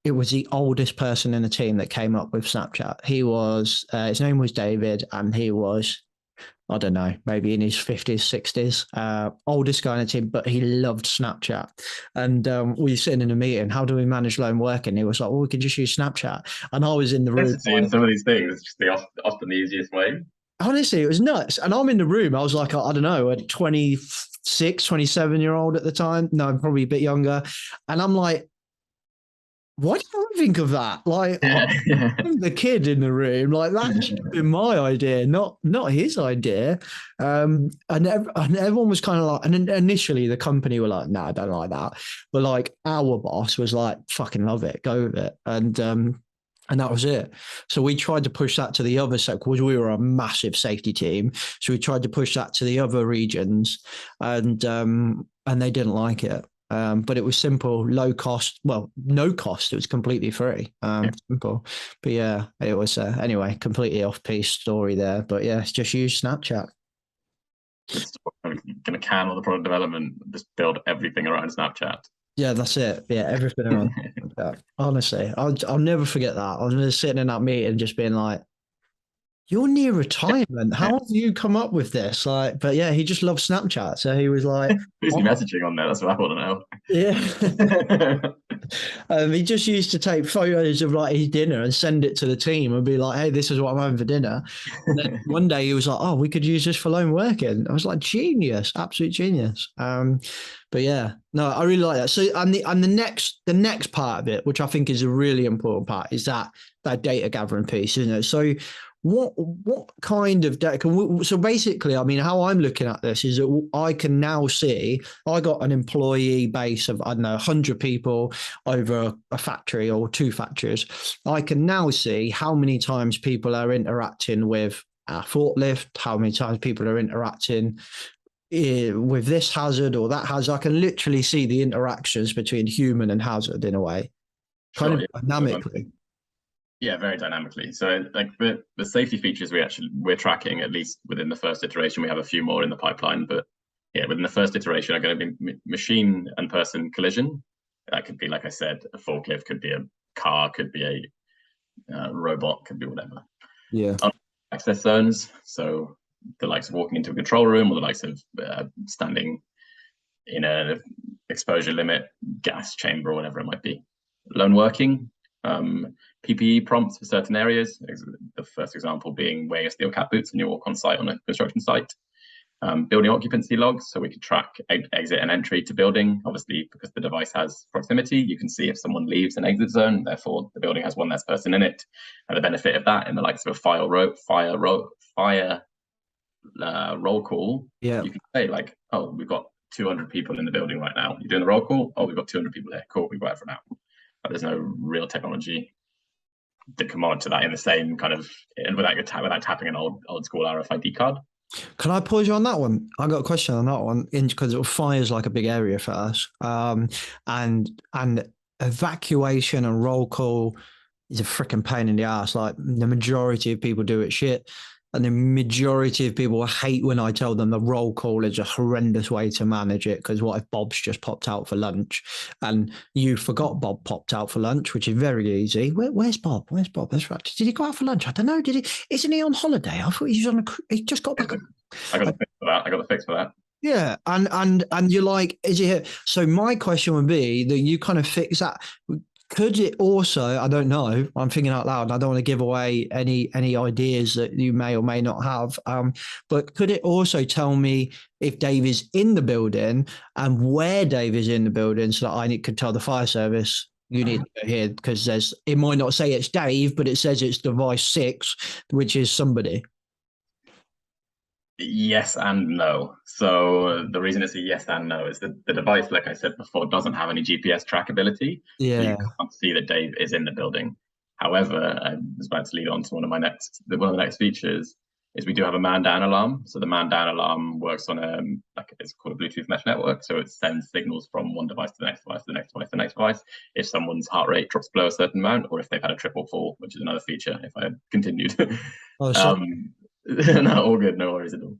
It was the oldest person in the team that came up with Snapchat. He was, his name was David, and he was, I don't know, maybe in his 50s, 60s, oldest guy in the team, but he loved Snapchat. And we were sitting in a meeting, how do we manage lone working? He was like, well, we can just use Snapchat. And I was in the room. In some of these things, it's just often the easiest way. Honestly, it was nuts. And I'm in the room. I was like, I don't know, a 26, 27-year-old at the time. No, probably a bit younger. And I'm like, why did I think of that? Like, I'm the kid in the room. Like, that should have been my idea, not his idea. And everyone was kind of like, and initially the company were like, no, I don't like that. But like, our boss was like, fucking love it, go with it. And that was it. So we tried to push that to the other sector, because we were a massive safety team. So we tried to push that to the other regions, and they didn't like it. But it was simple, low cost. Well, no cost. It was completely free. Simple. But yeah, it was anyway, completely off-piece story there. But yeah, it's just use Snapchat. Going to can all the product development, just build everything around Snapchat. Yeah, that's it. Yeah, everything around Snapchat. Honestly, I'll never forget that. I was just sitting in that meeting, just being like, you're near retirement. How have you come up with this? Like, but yeah, he just loves Snapchat. So he was like, who's he messaging on there? That's what I want to know. Yeah. He just used to take photos of like his dinner and send it to the team and be like, hey, this is what I'm having for dinner. And then one day he was like, oh, we could use this for lone working. I was like, genius, absolute genius. But yeah, no, I really like that. So, and the next part of it, which I think is a really important part, is that data gathering piece, isn't it? So what kind of data so basically, I mean, how I'm looking at this is that I can now see, I got an employee base of, I don't know, 100 people over a factory or two factories. I can now see how many times people are interacting with a forklift, how many times people are interacting with this hazard or that hazard. I can literally see the interactions between human and hazard in a way, kind of dynamically. Yeah, very dynamically. So like the safety features we're tracking, at least within the first iteration. We have a few more in the pipeline, but yeah, within the first iteration are going to be machine and person collision. That could be, like I said, a forklift, could be a car, could be a robot, could be whatever. Yeah. Access zones. So the likes of walking into a control room, or the likes of standing in an exposure limit gas chamber or whatever it might be. Lone working. PPE prompts for certain areas. The first example being wear your steel cap boots when you walk on site on a construction site. building occupancy logs, so we can track exit and entry to building. Obviously, because the device has proximity, you can see if someone leaves an exit zone, therefore the building has one less person in it. And the benefit of that in the likes of a fire roll call, you can say like, oh, we've got 200 people in the building right now. You're doing the roll call? Oh, we've got 200 people there. Cool, we've got it for now. But there's no real technology that can monitor that in the same kind of, and without tapping an old school RFID card. Can I pause you on that one? I got a question on that one because fire is like a big area for us, and evacuation and roll call is a freaking pain in the ass. Like the majority of people do it shit, and the majority of people hate when I tell them the roll call is a horrendous way to manage it. Because what if Bob's just popped out for lunch, and you forgot Bob popped out for lunch, which is very easy. Where's Bob? Where's Bob? That's right. Did he go out for lunch? I don't know. Did he? Isn't he on holiday? I thought he was he just got back. I got the fix for that. Yeah, and you're like, is he here? So my question would be that you kind of fix that. Could it also, I don't know, I'm thinking out loud, and I don't want to give away any ideas that you may or may not have, but could it also tell me if Dave is in the building and where Dave is in the building, so that I could tell the fire service, you need to go here, because it might not say it's Dave, but it says it's device 6, which is somebody. Yes and no. So the reason it's a yes and no is that the device, like I said before, doesn't have any GPS trackability. Yeah. So you can't see that Dave is in the building. However, I was about to lead on to one of the next features is we do have a man down alarm. So the man down alarm works on it's called a Bluetooth mesh network. So it sends signals from one device to the next device, to the next device, to the next device. If someone's heart rate drops below a certain amount, or if they've had a triple fall, which is another feature if I had continued. Oh, sorry. No, all good, no worries at all.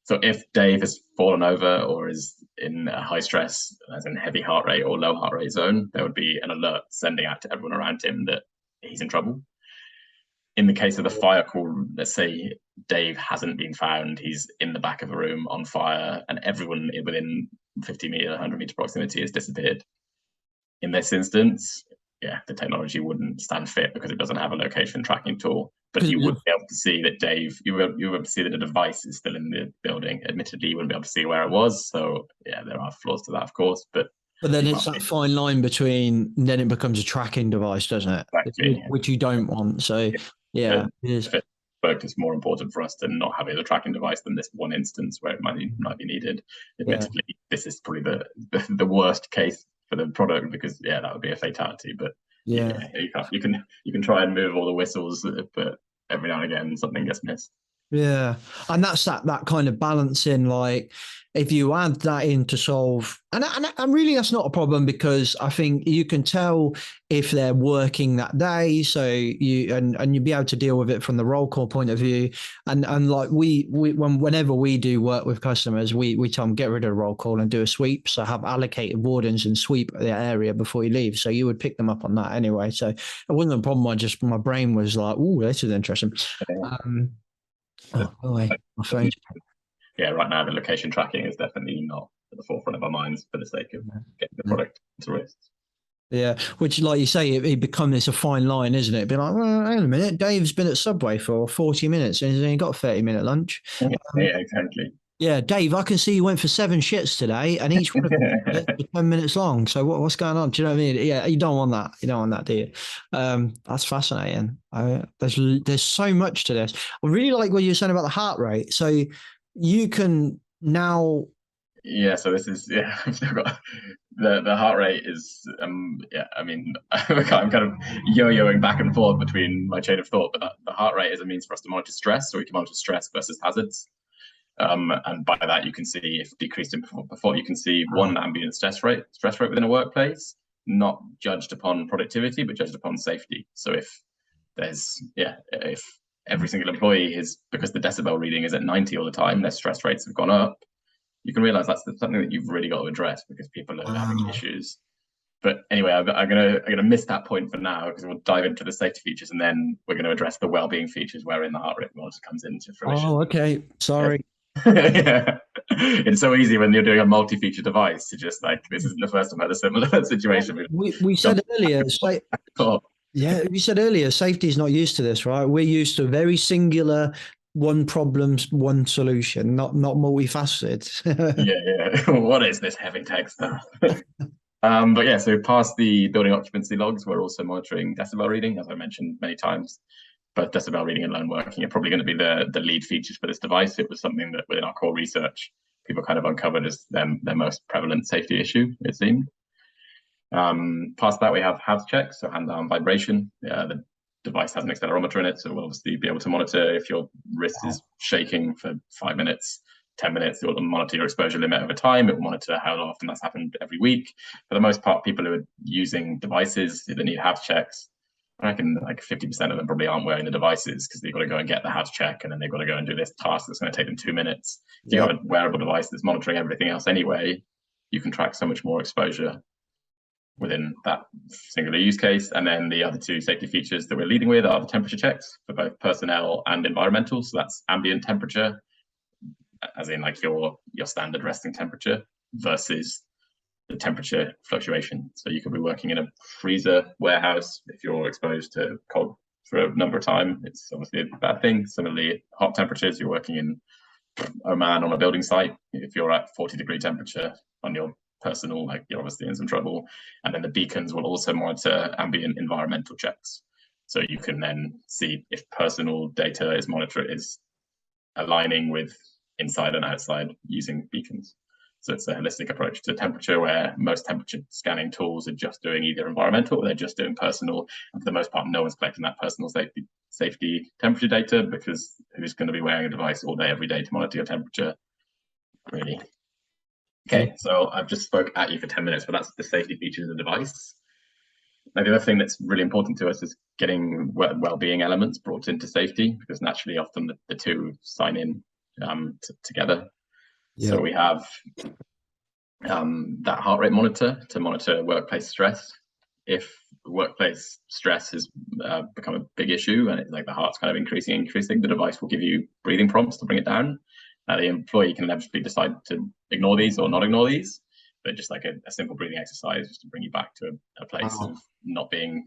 So if Dave has fallen over or is in high stress, as in heavy heart rate or low heart rate zone, there would be an alert sending out to everyone around him that he's in trouble. In the case of the fire call, let's say Dave hasn't been found, he's in the back of a room on fire, and everyone within 50 meter, 100 meter proximity has disappeared. In this instance, yeah, the technology wouldn't stand fit because it doesn't have a location tracking tool. But you would be able to see that Dave, you would be able to see that the device is still in the building. Admittedly, you wouldn't be able to see where it was. So yeah, there are flaws to that, of course. But then it's that fine line between, then it becomes a tracking device, doesn't it? Exactly. Which you don't want. So yeah, it is. It's more important for us to not have it as a tracking device than this one instance where it might be needed. Admittedly, this is probably the worst case for the product because yeah, that would be a fatality. But yeah, you can try and move all the whistles, but every now and again something gets missed. Yeah, and that's that kind of balancing. Like, if you add that in to solve, and really that's not a problem because I think you can tell if they're working that day. So you'd be able to deal with it from the roll call point of view. And like whenever we do work with customers, we tell them get rid of the roll call and do a sweep. So have allocated wardens and sweep the area before you leave. So you would pick them up on that anyway. So it wasn't a problem. My brain was like, oh, this is interesting. My phone. Yeah, right now the location tracking is definitely not at the forefront of our minds for the sake of getting the product to risk. Yeah, which, like you say, it becomes a fine line, isn't it? Be like, well, hang on a minute, Dave's been at Subway for 40 minutes and he's only got a 30-minute lunch. Yeah, exactly. Yeah, Dave, I can see you went for 7 shits today, and each one of them is 10 minutes long. So what's going on? Do you know what I mean? Yeah, you don't want that. You don't want that, do you? That's fascinating. There's so much to this. I really like what you were saying about the heart rate. So you can now. Yeah. So this is I've still got the heart rate is I mean I'm kind of yo-yoing back and forth between my chain of thought, but the heart rate is a means for us to monitor stress, so we can monitor stress versus hazards. And by that you can see if decreased in before you can see one ambient stress rate within a workplace, not judged upon productivity but judged upon safety. So if every single employee is, because the decibel reading is at 90 all the time, their stress rates have gone up, you can realize that's something that you've really got to address because people are having issues. But anyway, I'm gonna miss that point for now because we'll dive into the safety features and then we're going to address the well-being features wherein the heart rate monitor comes into fruition. Oh, okay. Sorry. Yeah. It's so easy when you're doing a multi-feature device to just like, this isn't the first time I had a similar situation. We said earlier, we said earlier, safety is not used to this, right? We're used to very singular one problem's one solution, not multifaceted. Yeah. What is this heavy tech stuff? But yeah, so past the building occupancy logs, we're also monitoring decibel reading, as I mentioned many times. Both decibel reading and loan working are probably going to be the lead features for this device. It was something that within our core research, people kind of uncovered as their most prevalent safety issue, it seemed. Past that, we have house checks, so hand-down vibration. The device has an accelerometer in it, so we'll obviously be able to monitor if your wrist is shaking for 5 minutes, 10 minutes. It will monitor your exposure limit over time. It will monitor how often that's happened every week. For the most part, people who are using devices that need house checks, I reckon like 50% of them probably aren't wearing the devices because they've got to go and get the house check, and then they've got to go and do this task that's going to take them 2 minutes. If you have a wearable device that's monitoring everything else anyway, you can track so much more exposure within that singular use case. And then the other two safety features that we're leading with are the temperature checks for both personnel and environmental. So that's ambient temperature, as in like your standard resting temperature, versus the temperature fluctuation. So you could be working in a freezer warehouse. If you're exposed to cold for a number of time, it's obviously a bad thing. Similarly, hot temperatures, you're working in Oman on a building site. If you're at 40-degree temperature on your personal, like, you're obviously in some trouble. And then the beacons will also monitor ambient environmental checks. So you can then see if personal data is aligning with inside and outside using beacons. So it's a holistic approach to temperature, where most temperature scanning tools are just doing either environmental or they're just doing personal. And for the most part, no one's collecting that personal safety temperature data, because who's going to be wearing a device all day, every day to monitor your temperature, really? Okay, so I've just spoke at you for 10 minutes, but that's the safety features of the device. Now, the other thing that's really important to us is getting well-being elements brought into safety, because naturally, often the two sign in together. Yeah. So we have that heart rate monitor to monitor workplace stress. If workplace stress has become a big issue and it's like the heart's kind of increasing, the device will give you breathing prompts to bring it down. The employee can inevitably decide to ignore these or not ignore these, but just like a simple breathing exercise just to bring you back to a place of not being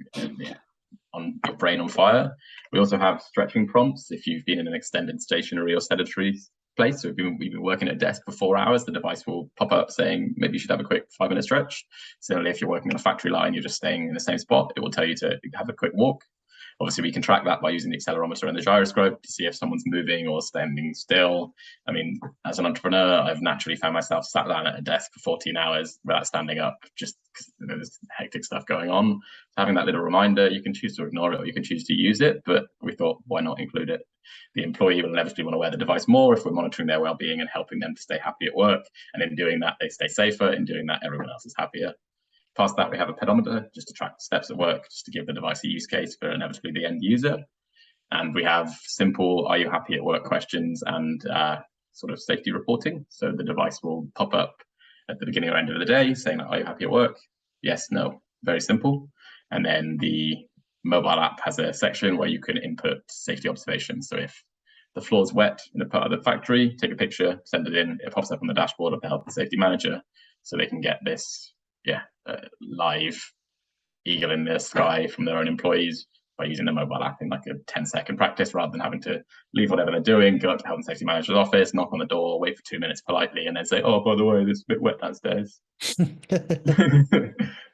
on your brain on fire. We also have stretching prompts if you've been in an extended stationary or sedentary place. So if we've been working at a desk for 4 hours, the device will pop up saying maybe you should have a quick 5-minute stretch. Similarly, if you're working on a factory line, you're just staying in the same spot, it will tell you to have a quick walk. Obviously, we can track that by using the accelerometer and the gyroscope to see if someone's moving or standing still. I mean, as an entrepreneur, I've naturally found myself sat down at a desk for 14 hours without standing up, just because there's hectic stuff going on. So having that little reminder, you can choose to ignore it or you can choose to use it, but we thought, why not include it? The employee will inevitably want to wear the device more if we're monitoring their well-being and helping them to stay happy at work. And in doing that, they stay safer. In doing that, everyone else is happier. Past that, we have a pedometer just to track the steps at work, just to give the device a use case for inevitably the end user. And we have simple, are you happy at work questions and sort of safety reporting. So the device will pop up at the beginning or end of the day saying, are you happy at work? Yes, no, very simple. And then the mobile app has a section where you can input safety observations. So if the floor's wet in a part of the factory, take a picture, send it in, it pops up on the dashboard of the health and safety manager, so they can get this live eagle in the sky from their own employees by using the mobile app in like a 10-second practice, rather than having to leave whatever they're doing, go up to health and safety manager's office, knock on the door, wait for 2 minutes politely, and then say, oh, by the way, this is a bit wet downstairs.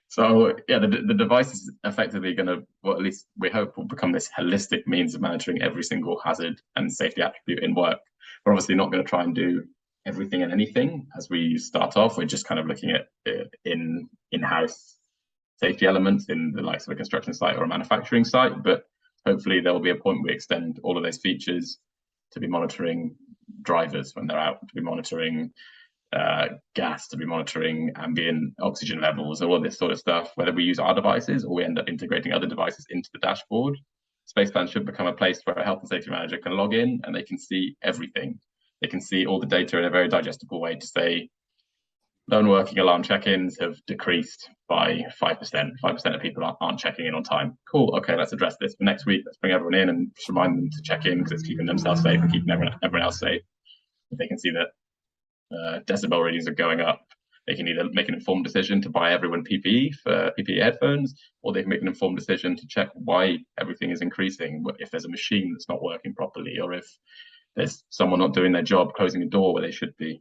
So yeah, the device is effectively going to, well, at least we hope, will become this holistic means of monitoring every single hazard and safety attribute in work. We're obviously not going to try and do everything and anything as we start off. We're just kind of looking at in-house safety elements in the likes of a construction site or a manufacturing site, but hopefully there will be a point where we extend all of those features to be monitoring drivers when they're out, to be monitoring gas, to be monitoring ambient oxygen levels, all of this sort of stuff, whether we use our devices or we end up integrating other devices into the dashboard. Spacebands should become a place where a health and safety manager can log in and they can see everything. They can see all the data in a very digestible way to say, lone working alarm check-ins have decreased by 5%. 5% of people aren't checking in on time. Cool, okay, let's address this. For next week, let's bring everyone in and just remind them to check in because it's keeping themselves safe and keeping everyone else safe. If they can see that decibel readings are going up, they can either make an informed decision to buy everyone PPE headphones, or they can make an informed decision to check why everything is increasing, if there's a machine that's not working properly, or if there's someone not doing their job, closing a door where they should be.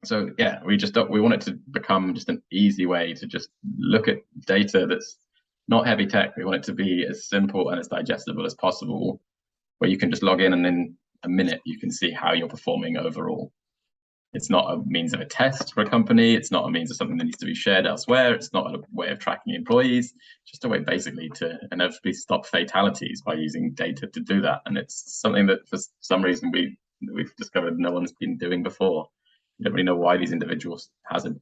So yeah, we want it to become just an easy way to just look at data that's not heavy tech. We want it to be as simple and as digestible as possible, where you can just log in and in a minute you can see how you're performing overall. It's not a means of a test for a company. It's not a means of something that needs to be shared elsewhere. It's not a way of tracking employees. Just a way basically to inevitably stop fatalities by using data to do that. And it's something that for some reason we've discovered no one's been doing before. We don't really know why these individuals hazard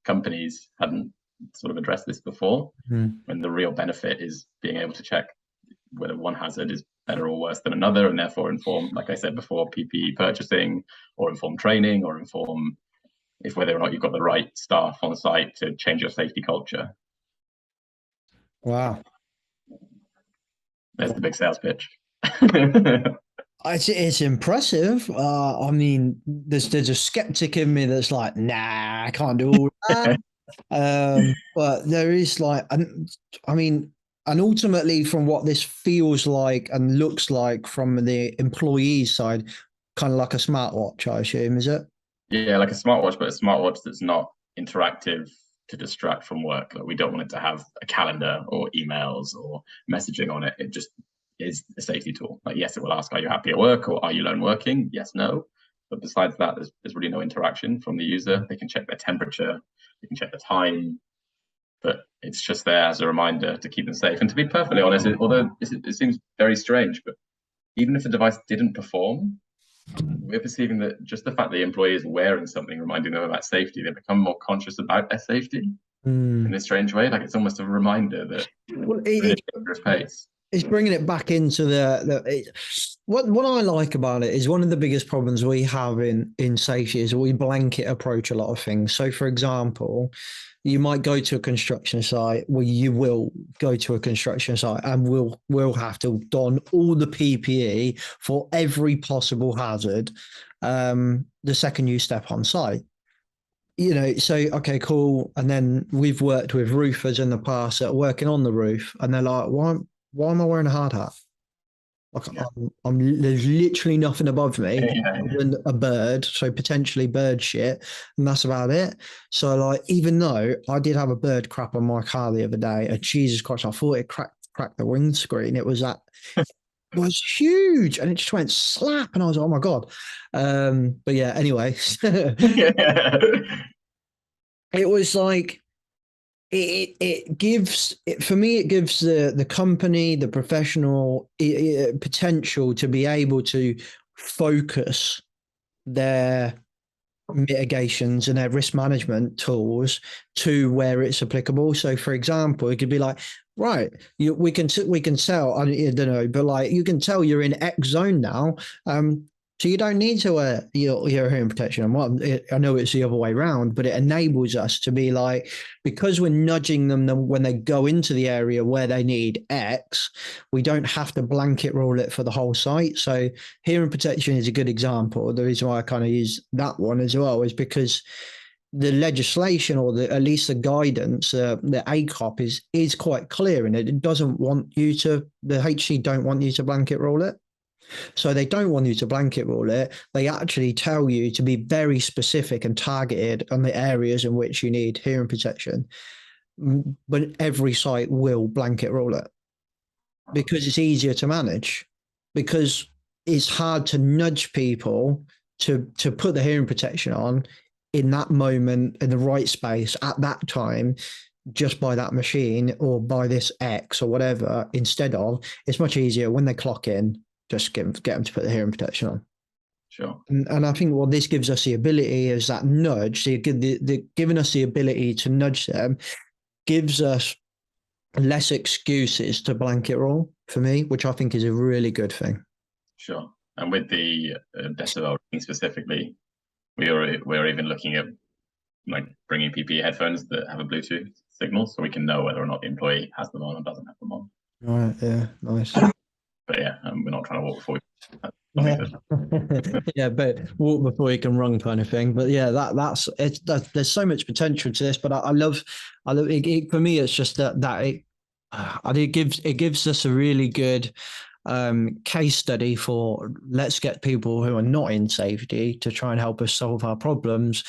companies hadn't sort of addressed this before, when the real benefit is being able to check whether one hazard is better or worse than another, and therefore inform, like I said before, PPE purchasing, or inform training, or inform if whether or not you've got the right staff on site to change your safety culture. Wow. There's the big sales pitch. It's impressive. I mean, there's a skeptic in me that's like, nah, I can't do all that. But there is like, I mean, and ultimately from what this feels like and looks like from the employee side, kind of like a smartwatch, I assume, is it? Yeah, like a smartwatch, but a smartwatch that's not interactive to distract from work. Like, we don't want it to have a calendar or emails or messaging on it. It just is a safety tool. Like, yes, it will ask, are you happy at work, or are you lone working? Yes, no. But besides that, there's really no interaction from the user. They can check their temperature, they can check the time, but it's just there as a reminder to keep them safe. And to be perfectly honest, although it seems very strange, but even if the device didn't perform, we're perceiving that just the fact the employee is wearing something reminding them about safety, they become more conscious about their safety in a strange way. Like, it's almost a reminder that it's bringing it back into what I like about it is one of the biggest problems we have in safety is we blanket approach a lot of things. So, for example, you might go to a construction site, you will go to a construction site and we'll have to don all the PPE for every possible hazard the second you step on site. You know, so, okay, cool. And then we've worked with roofers in the past that are working on the roof, and they're like, why am I wearing a hard hat? Like, there's literally nothing above me other than a bird, so potentially bird shit, and that's about it. So, like, even though I did have a bird crap on my car the other day, and Jesus Christ, I thought it cracked the windscreen. It was huge, and it just went slap, and I was like, oh my God. But yeah, anyway. It was like, it gives for me, it gives the company, the professional potential to be able to focus their mitigations and their risk management tools to where it's applicable. So, for example, it could be like, right, we can tell, I don't know, but like, you can tell you're in X zone now. So you don't need to wear your hearing protection. And I know it's the other way around, but it enables us to be like, because we're nudging them when they go into the area where they need X, we don't have to blanket rule it for the whole site. So hearing protection is a good example. The reason why I kind of use that one as well is because the legislation, or at least the guidance, the ACOP is quite clear in it. It doesn't want you to, the HC don't want you to blanket rule it. So they don't want you to blanket rule it. They actually tell you to be very specific and targeted on the areas in which you need hearing protection. But every site will blanket rule it because it's easier to manage, because it's hard to nudge people to put the hearing protection on in that moment, in the right space at that time, just by that machine or by this X or whatever. Instead of, it's much easier when they clock in, just get them to put the hearing protection on. Sure. And I think what this gives us the ability is that nudge. So giving us the ability to nudge them gives us less excuses to blanket rule, for me, which I think is a really good thing. Sure. And with the decibel rating specifically, we're even looking at like bringing PPE headphones that have a Bluetooth signal, so we can know whether or not the employee has them on or doesn't have them on. Right. Yeah. Nice. But yeah, we're not trying to walk before yeah, but walk before you can run, kind of thing. But yeah, that's there's so much potential to this. But I love it. For me, it's just that it gives us a really good case study for let's get people who are not in safety to try and help us solve our problems,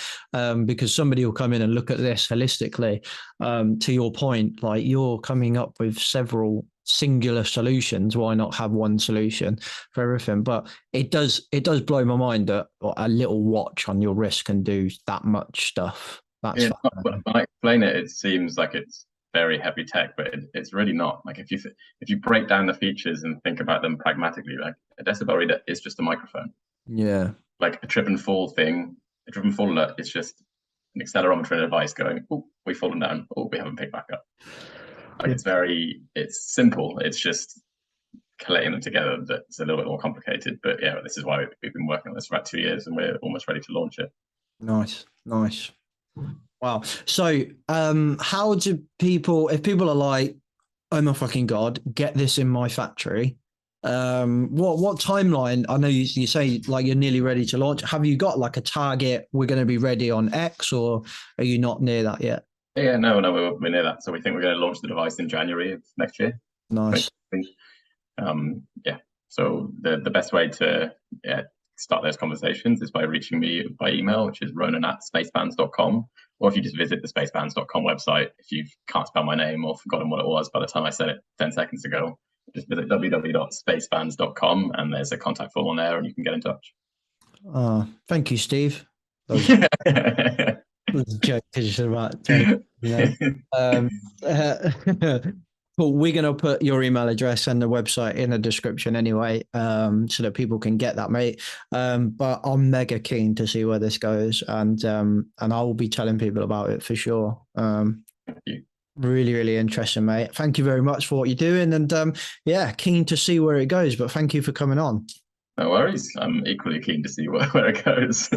because somebody will come in and look at this holistically. To your point, like you're coming up with several singular solutions. Why not have one solution for everything? But it does blow my mind that a little watch on your wrist can do that much stuff. That's when I explain it, it seems like it's very heavy tech, but it's really not. Like if you break down the features and think about them pragmatically, like a decibel reader is just a microphone. Yeah. Like a trip and fall alert is just an accelerometer and a device going, oh, we've fallen down, oh, we haven't picked back up. Like it's simple. It's just collating them together that's a little bit more complicated. But yeah, this is why we've been working on this for about 2 years and we're almost ready to launch it. Nice. Wow. So how do people, if people are like, oh my fucking God, get this in my factory, what timeline? I know you say like you're nearly ready to launch. Have you got like a target, we're going to be ready on X, or are you not near that yet? Yeah, no, we're near that. So we think we're going to launch the device in January of next year. Nice. So the best way to start those conversations is by reaching me by email, which is ronan@spacebands.com, or if you just visit the spacebands.com website. If you can't spell my name or forgotten what it was by the time I said it 10 seconds ago, just visit www.spacebands.com and there's a contact form on there and you can get in touch. Thank you, Steve. That was a joke because you said about But we're going to put your email address and the website in the description anyway, so that people can get that, mate. But I'm mega keen to see where this goes, and I will be telling people about it for sure. Thank you. Really, really interesting, mate. Thank you very much for what you're doing, and keen to see where it goes. But thank you for coming on. No worries. I'm equally keen to see where it goes.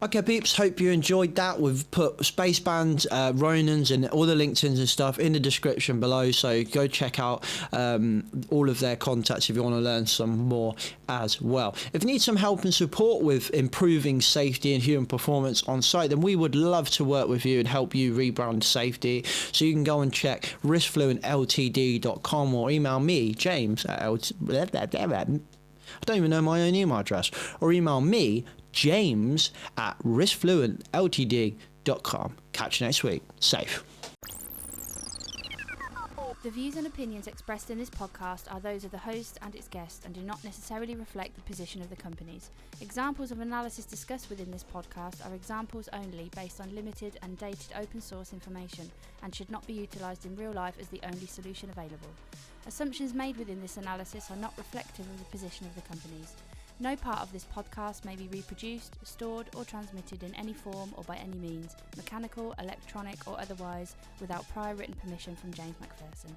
Okay, peeps, hope you enjoyed that. We've put Spacebands, Ronan's and all the LinkedIn's and stuff in the description below, so go check out all of their contacts if you want to learn some more as well. If you need some help and support with improving safety and human performance on site, then we would love to work with you and help you rebrand safety. So you can go and check riskfluentltd.com or email me, James, at I don't even know my own email address, or email me, james@riskfluentltd.com. Catch you next week. Safe. The views and opinions expressed in this podcast are those of the host and its guest and do not necessarily reflect the position of the companies. Examples of analysis discussed within this podcast are examples only based on limited and dated open source information and should not be utilised in real life as the only solution available. Assumptions made within this analysis are not reflective of the position of the companies. No part of this podcast may be reproduced, stored or transmitted in any form or by any means, mechanical, electronic or otherwise, without prior written permission from James McPherson.